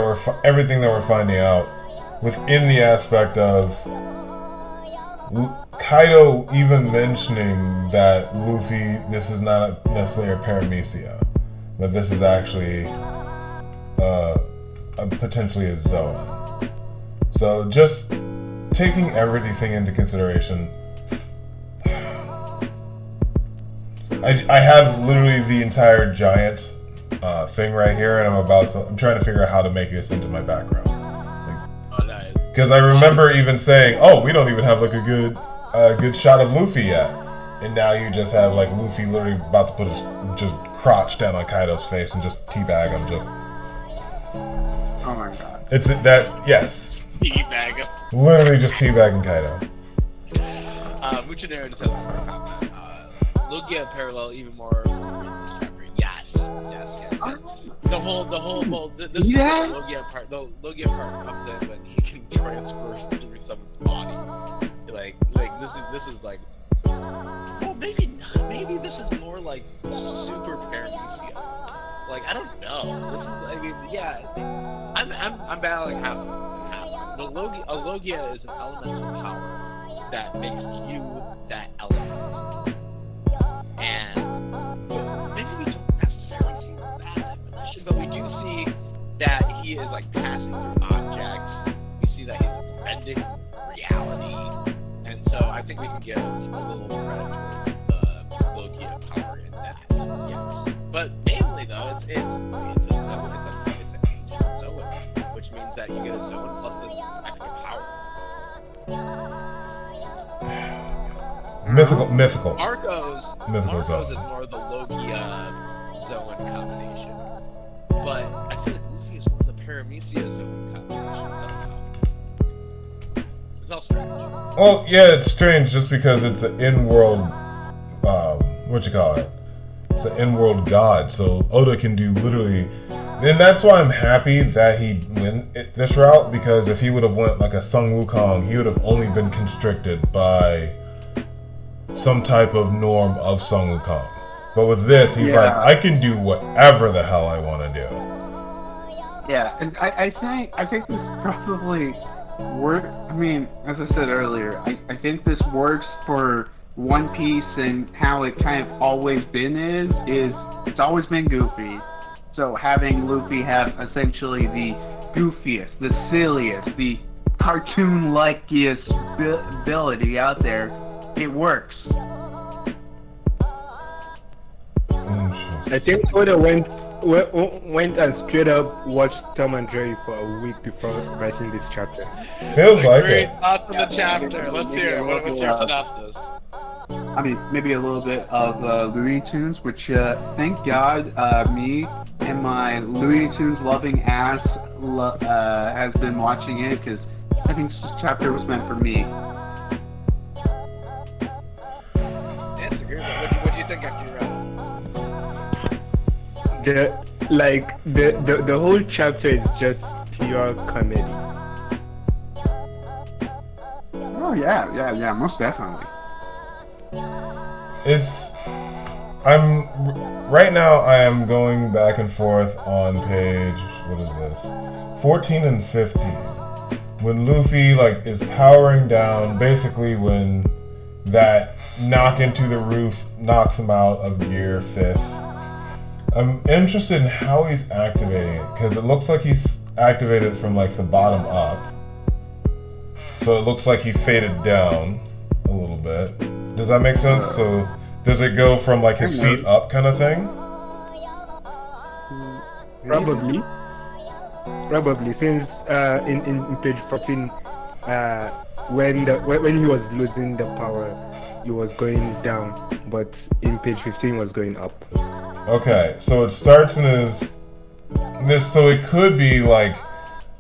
that we're finding out. within the aspect of Kaido even mentioning that Luffy, this is not necessarily a paramecia, but this is actually potentially a Zoan. So just taking everything into consideration, I have literally the entire giant thing right here, and I'm trying to figure out how to make this into my background. Because I remember even saying, "Oh, we don't even have like a good shot of Luffy yet," and now you just have like Luffy literally about to put his just crotch down on Kaido's face and just teabag him. Just oh my god! It's that yes. Teabag him. Literally just teabagging Kaido. Moderator just has one more comment. Logia parallel even more in this chapter. Yes. The whole this is the Logia part. The Logia part comes in when he can transfer through someone's body. Like this is like, well, maybe not. Maybe this is more like super paramecia. Like I don't know. This is, yeah. I'm battling half and half. The Logia is an elemental power that makes you that element. And maybe we don't necessarily see that definition, but we do see that he is like passing through objects. We see that he's bending reality, and so I think we can give a little credit towards the Logia power in that. Yes, but mainly though, it's a Zoan, it's an ancient Zoan, which means that you get a Zoan plus this extra power. Mythical. Marco's Zoan. is more the Logia Zoan combination. But I feel like Luffy is more the Paramecia Zoan combination. It's all strange. Well, yeah, it's strange just because it's an in-world, what you call it? It's an in-world god, so Oda can do literally, and that's why I'm happy that he went this route, because if he would have went like a Sun Wukong, he would have only been constricted by some type of norm of Sun Wukong. But with this, he's like, I can do whatever the hell I want to do. Yeah, and I think this probably works. I mean, as I said earlier, I think this works for One Piece and how it kind of always been is it's always been goofy. So having Luffy have essentially the goofiest, the silliest, the cartoon-likest ability out there, it works. I think Oda went and straight up watched Tom and Jerry for a week before writing this chapter. Feels like Great it. thoughts on the chapter. Let's hear it. What's your synopsis? I mean, maybe a little bit of Looney Tunes, which thank God me and my Looney Tunes loving ass has been watching it, because I think this chapter was meant for me. What do you think after you read it? The whole chapter is just pure comedy. Oh yeah, most definitely. Right now I am going back and forth on page, what is this? 14 and 15. When Luffy like is powering down, basically when that knock into the roof knocks him out of gear 5th. I'm interested in how he's activating it, because it looks like he's activated from like the bottom up. So it looks like he faded down a little bit. Does that make sense? So does it go from like his feet up kind of thing? Probably, since in page 14, when he was losing the power, he was going down, but in page 15 was going up. Okay, so it starts in this, so it could be like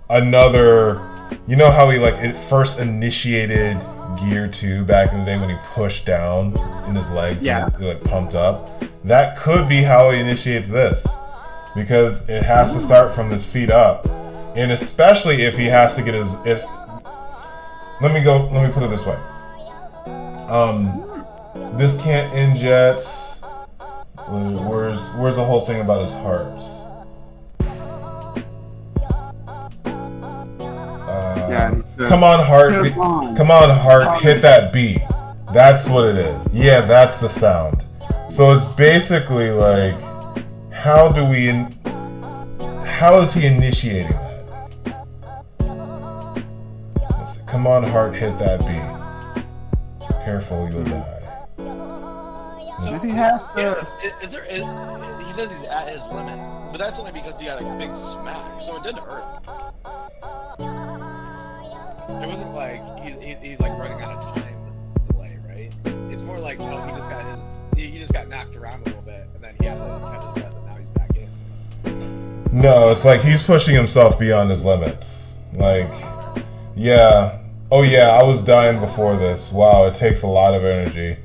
another, you know how he like it first initiated Gear 2 back in the day when he pushed down in his legs and it like pumped up? That could be how he initiates this, because it has to start from his feet up, and especially if he has to get his let me put it this way. This can't end jets. Where's the whole thing about his harps? Yeah, Come on, heart. Come on, heart. Hit that beat. That's what it is. Yeah, that's the sound. So it's basically like, how is he initiating that? Come on, heart. Hit that beat. Careful, you'll die. Does he have to? He says he's at his limit, but that's only because he got a big smack, so it didn't hurt. It wasn't like he's like running out of time delay, right? It's more like, oh, he just got knocked around a little bit, and then he had to catch his breath, and now he's back in. No, it's like he's pushing himself beyond his limits. Like, yeah. Oh yeah, I was dying before this. Wow, it takes a lot of energy.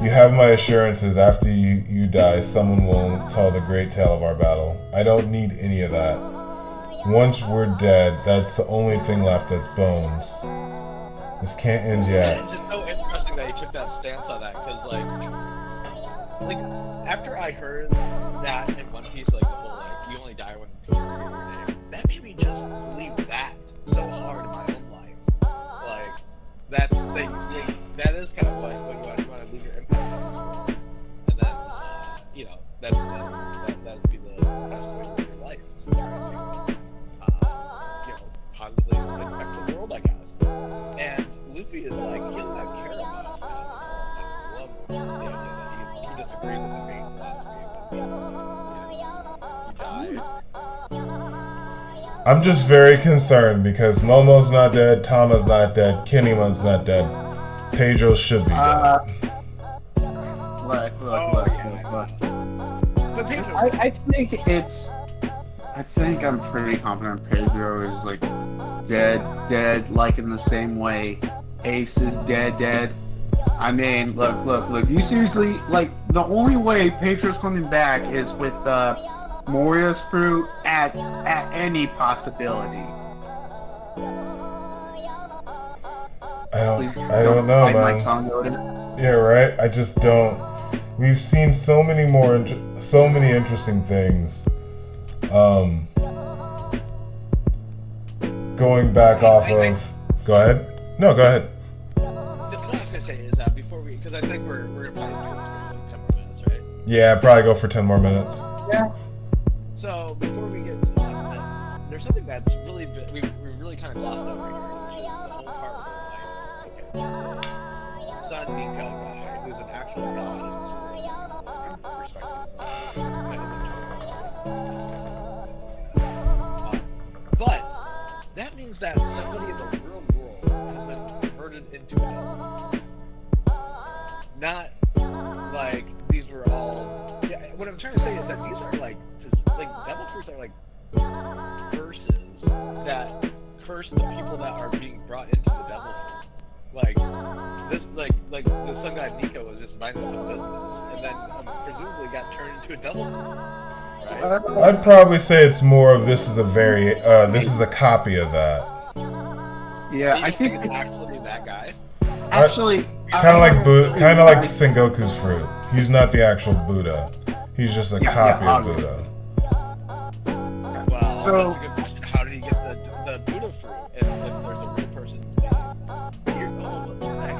You have my assurances after you die, someone will tell the great tale of our battle. I don't need any of that. Once we're dead, that's the only thing left that's bones. This can't end yet. It's just so interesting that he took that stance on that, because like after I heard that in One Piece, like the whole like you only die when people remember your name, that made me just believe that so hard in my own life. Like that is kind of like when you want to leave your impact on this world, and then that'd be the best way to live your life. Positively affect the world, I guess. And Luffy is like, he doesn't have care about that. I love the idea that he disagrees with the main philosophy. You die. I'm just very concerned because Momo's not dead, Tama's not dead, Kinemon's not dead. Pedro should be dead. Look. I think I'm pretty confident Pedro is like dead, like in the same way Ace is dead. I mean, look. You seriously, like, the only way Pedro's coming back is with Moria's fruit at any possibility. I don't know, man. Yeah, right. I just don't. We've seen so many interesting things. Going back off of. Go ahead. No, go ahead. What I was gonna say is that before because I think we're gonna probably do this for like 10 more minutes, right? Yeah, probably go for 10 more minutes. Yeah. So before we get to the last bit, there's something that's really we really kind of glossed over here, which is the whole part where like, okay, Sun Nico guy who's an actual god in this world, but that means that somebody in the real world has been converted into a devil. Not like these were all. Yeah, what I'm trying to say is that these are like devil fruits are like curses that curse the people that are being brought into the devil fruit. Like this, like the sun god Nico was just minding his own business, and then presumably got turned into a devil fruit. Right? I'd probably say it's more of this is a copy of that. Yeah, I think it's actually that guy. Actually, kind of like Sengoku's fruit. He's not the actual Buddha. He's just a copy of Buddha. Well, that's a good question. How did he get the Buddha fruit if there's a real person's name? I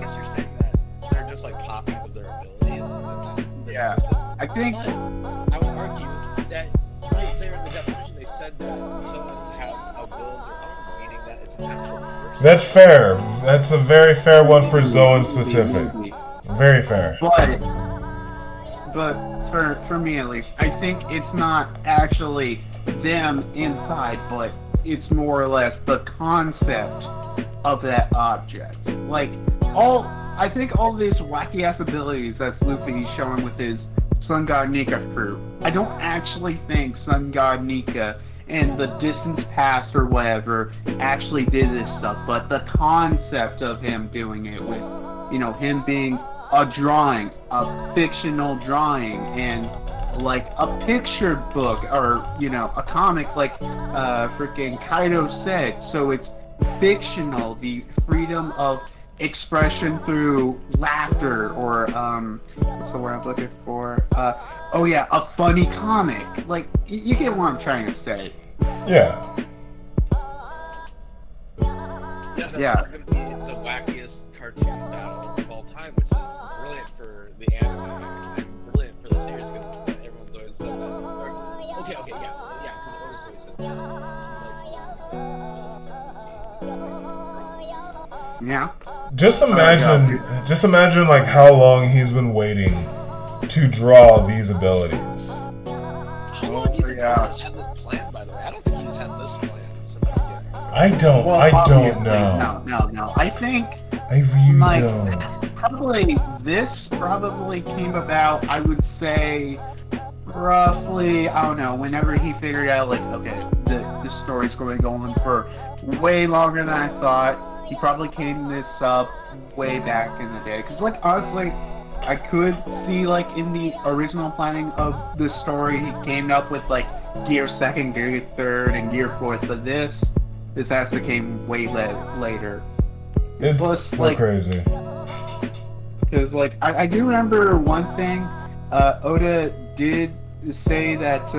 guess you're saying that they're just like copies of their abilities. Yeah, I think. But I would argue that right there in the definition they said that someone has a will of their own, meaning that it's an actual person. That's fair. That's a very fair one for Zoan specific. Very fair. But for me at least, I think it's not actually them inside, but it's more or less the concept of that object. Like I think all these wacky ass abilities that Luffy's showing with his Sun God Nika fruit, I don't actually think Sun God Nika and the distance past or whatever actually did this stuff, but the concept of him doing it with, him being a drawing, a fictional drawing, and like a picture book or, a comic like freaking Kaido said. So it's fictional, the freedom of expression through laughter or what's the word I'm looking for? A funny comic. Like, you get what I'm trying to say. Yeah. Yeah, that's going to be the wackiest cartoon battle of all time, which is brilliant for the anime and brilliant for the series because everyone's always said that. Okay, yeah, because Oda's always said that. Yeah. Just imagine like how long he's been waiting to draw these abilities. How long do you think he's had this plan, by the way? I don't think he's had this plan since the beginning. I don't know. No. I think I really like don't. probably came about, I would say, roughly, I don't know, whenever he figured out, like, okay, the story's going to go on for way longer than I thought. He probably came this up way back in the day. Because, like, honestly, I could see, like, in the original planning of the story, he came up with, like, Gear 2nd, Gear 3rd, and Gear 4th. But this has to came way later. It's Plus, so like, crazy. Because, like, I do remember one thing. Oda did say that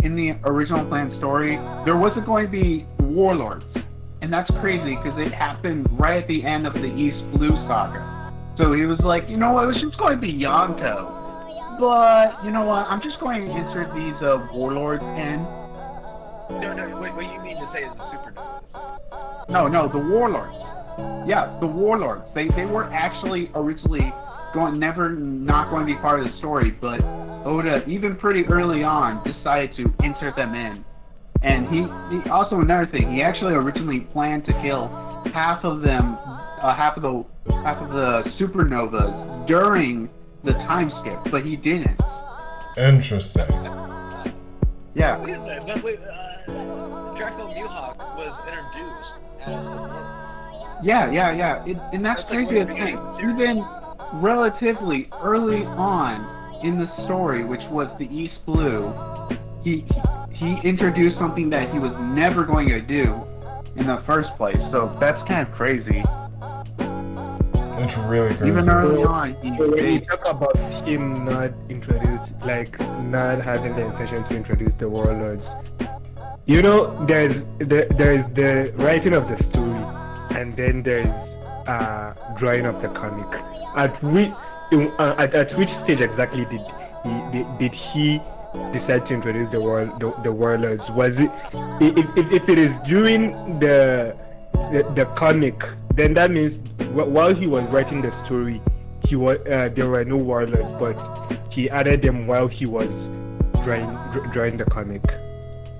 in the original planned story, there wasn't going to be Warlords. And that's crazy because it happened right at the end of the East Blue saga. So he was like, you know what, it was just going to be Yonto. But, you know what, I'm just going to insert these Warlords in. No, what you mean to say is the supernovas? No, the Warlords. Yeah, the Warlords. They were actually originally not going to be part of the story, but Oda, even pretty early on, decided to insert them in. And he also, another thing, he actually originally planned to kill half of the supernovas during the time skip, but he didn't. Interesting. Yeah. Wait a minute, but wait, Draco Mewhawk was introduced as the Warlord. Yeah. And that's crazy to think. Even relatively early on in the story, which was the East Blue, he introduced something that he was never going to do in the first place. So that's kind of crazy. It's really crazy. Even early on, when you talk about him not having the intention to introduce the Warlords, you know, there's the writing of the story, and then there's drawing of the comic. At which stage exactly did he decide to introduce the Warlords? Was it if it is during the comic, then that means while he was writing the story, there were no Warlords, but he added them while he was drawing the comic.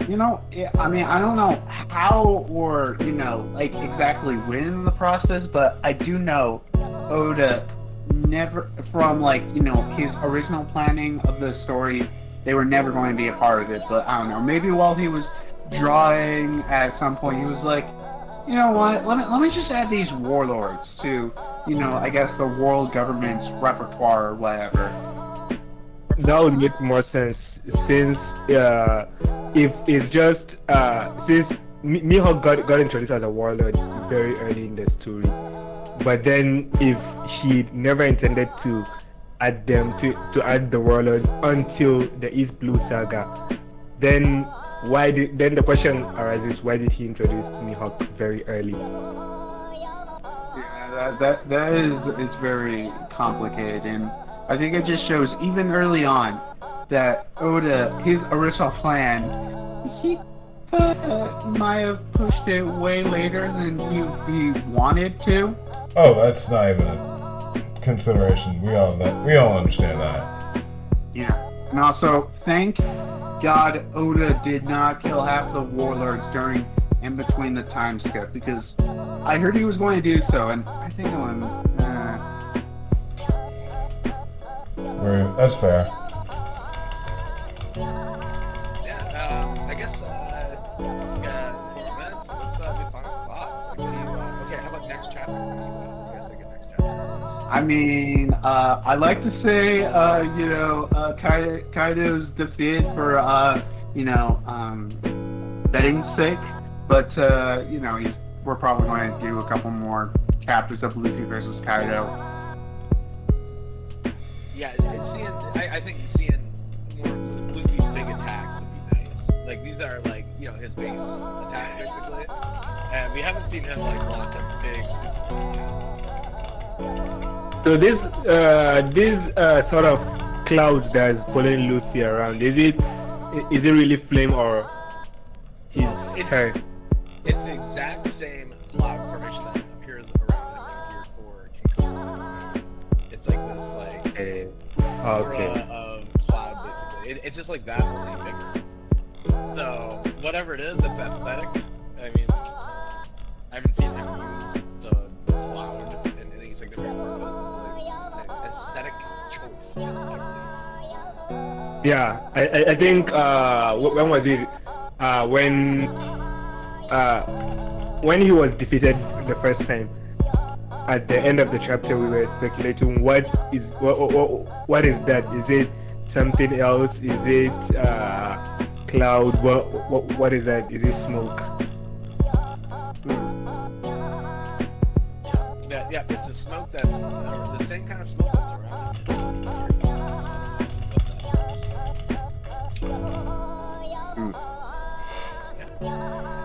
You know, I mean, I don't know how or, you know, like exactly when in the process, but I do know Oda never, from like, you know, his original planning of the story, they were never going to be a part of it. But I don't know, maybe while he was drawing at some point, he was like, you know what, let me just add these Warlords to, you know, I guess the world government's repertoire or whatever. That would make more sense, since if it's just since Mihawk got introduced as a Warlord very early in the story, but then if he never intended to add them to add the Warlords until the East Blue saga, then the question arises, why did he introduce Mihawk very early? Yeah, that is very complicated, and I think it just shows even early on that Oda, his original plan, he might have pushed it way later than he wanted to. Oh, that's not even a consideration. We all understand that. Yeah. And also, thank God Oda did not kill half the Warlords during and between the time skip, because I heard he was going to do so, and I think That's fair. I guess, 4 minutes, let's be final thoughts. Okay, how about next chapter? What do you guys think of next chapter? I mean, I like to say, you know, Kaido's defeated for, you know, betting's sake, but, you know, we're probably going to do a couple more chapters of Luffy versus Kaido. Yeah, I think seeing more Luffy's big attacks would be nice. Like, these are, like, his base attack basically, and we haven't seen him like launch a big. So this sort of cloud that's following Luffy around, is it really flame or his hair? It's the exact same cloud formation that appears around him in Gear 4 King Kong. It's like this aura of cloud basically. It's just like that, only bigger. So whatever it is, it's aesthetic. I mean, I haven't seen him use the cloud in any significant purpose. It's like aesthetic choice. Yeah, I think when was it? When he was defeated the first time. At the end of the chapter, we were speculating what is that? Is it something else? Is it cloud? What is that? Is it smoke? Yeah, it's the smoke that's the same kind of smoke that's around it.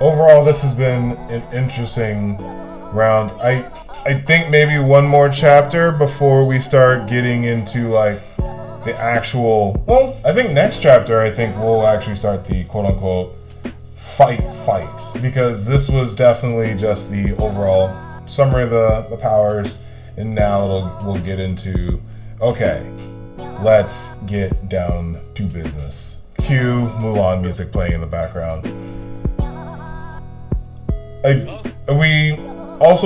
Overall, this has been an interesting round. I think maybe one more chapter before we start getting into like the actual. Well, I think next chapter we'll actually start the quote unquote fight because this was definitely just the overall summary of the powers, and now we'll get into okay, let's get down to business. Cue Mulan music playing in the background.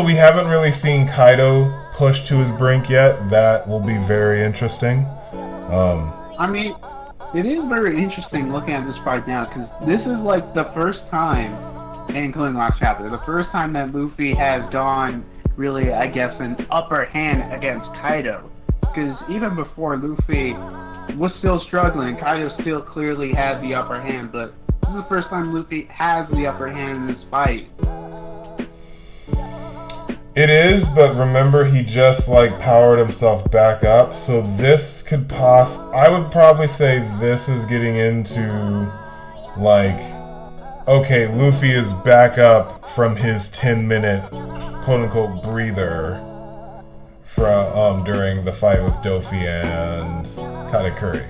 We haven't really seen Kaido pushed to his brink yet. That will be very interesting. I mean, it is very interesting looking at this fight now, because this is like the first time, including last chapter, the first time that Luffy has gone really, I guess, an upper hand against Kaido. Because even before, Luffy was still struggling. Kaido still clearly had the upper hand, but this is the first time Luffy has the upper hand in this fight. It is, but remember he just like powered himself back up, so this could I would probably say this is getting into like, okay, Luffy is back up from his 10-minute quote-unquote breather from during the fight with Dofi and Katakuri,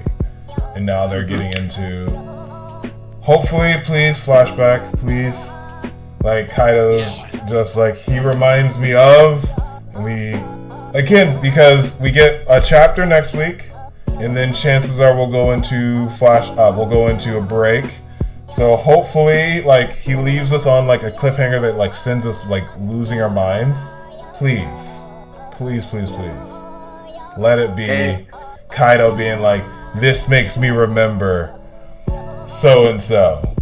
and now they're getting into hopefully, please flashback, please. Like Kaido's just like he reminds me of, and because we get a chapter next week, and then chances are we'll go into a break. So hopefully, like he leaves us on like a cliffhanger that like sends us like losing our minds. Please, let it be Kaido being like, this makes me remember so and so.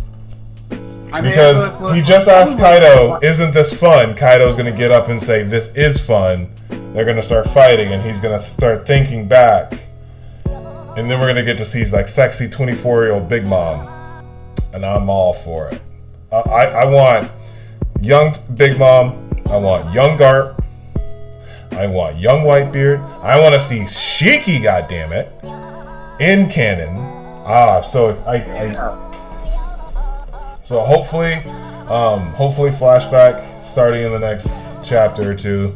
Because he just asked Kaido, isn't this fun? Kaido's going to get up and say, this is fun. They're going to start fighting, and he's going to start thinking back. And then we're going to get to see like sexy 24-year-old Big Mom. And I'm all for it. I want young Big Mom. I want young Garp. I want young Whitebeard. I want to see Shiki, goddammit, in canon. So hopefully flashback starting in the next chapter or two,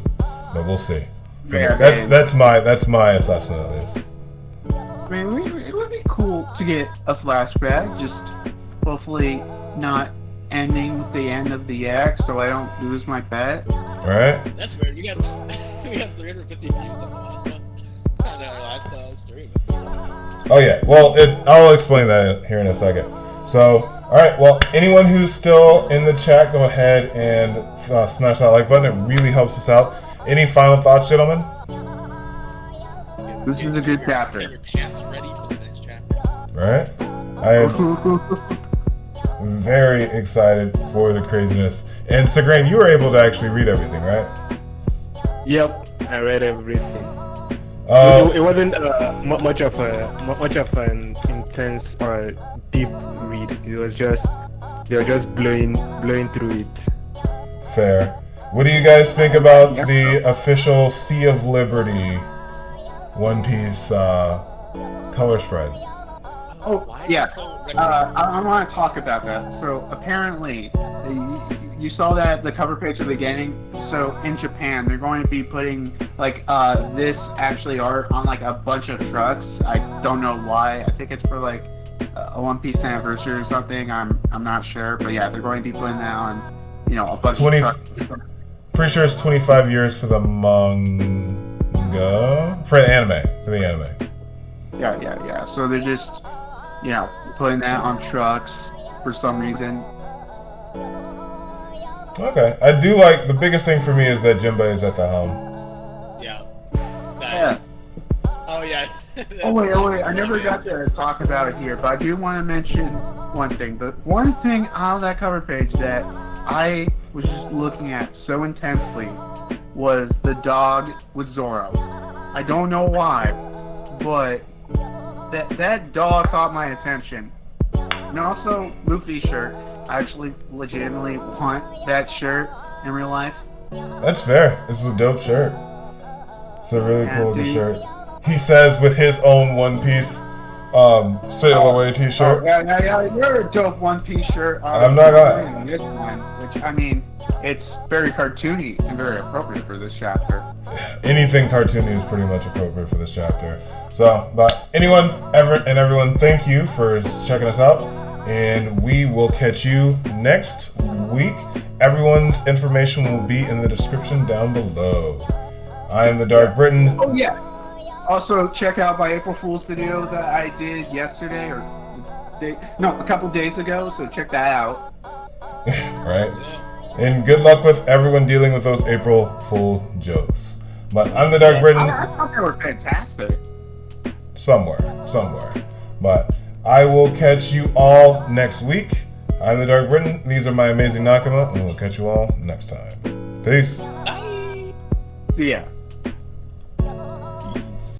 but we'll see. That's my assessment of this. I mean, it would be cool to get a flashback, just hopefully not ending with the end of the act, so I don't lose my bet. All right. That's weird. We got 350 views on the last one. I know, I saw a stream. Oh yeah. Well, I'll explain that here in a second. So. Alright, well, anyone who's still in the chat, go ahead and smash that like button. It really helps us out. Any final thoughts, gentlemen? This is a good chapter. Alright. I am very excited for the craziness. And Segrain, you were able to actually read everything, right? Yep, I read everything. It wasn't much of an intense or deep read. It was just they were just blowing through it. Fair. What do you guys think about the official Sea of Liberty One Piece color spread? Oh, yeah. I want to talk about that. So apparently, you saw that the cover page at the beginning. So in Japan, they're going to be putting like this actually art on like a bunch of trucks. I don't know why. I think it's for like a One Piece anniversary or something. I'm not sure, but yeah, they're going to be putting that on, you know, a bunch of trucks. Pretty sure it's 25 years for the manga, for the anime. Yeah. So they're just, you know, putting that on trucks for some reason. Okay, I do like, the biggest thing for me is that Jinbei is at the helm. Yeah. Yeah. Oh yeah. Oh wait, I never got to talk about it here, but I do want to mention one thing. The one thing on that cover page that I was just looking at so intensely was the dog with Zoro. I don't know why, but that dog caught my attention. And also, Luffy's shirt. I actually legitimately want that shirt in real life. That's fair. It's a dope shirt. It's a really cool shirt. He says with his own One Piece Sail Away t-shirt. Yeah, you're a dope One Piece shirt. I'm not gonna. This one, which, I mean, it's very cartoony and very appropriate for this chapter. Anything cartoony is pretty much appropriate for this chapter. So, but anyone, everyone, thank you for checking us out. And we will catch you next week. Everyone's information will be in the description down below. I am the DarkBriton. Oh yeah. Also, check out my April Fool's video that I did yesterday, a couple days ago. So check that out. Right. And good luck with everyone dealing with those April Fool jokes. But I'm the DarkBriton. I thought they were fantastic. Somewhere. But I will catch you all next week. I'm the DarkBriton. These are my amazing Nakama, and we'll catch you all next time. Peace. Bye. See ya.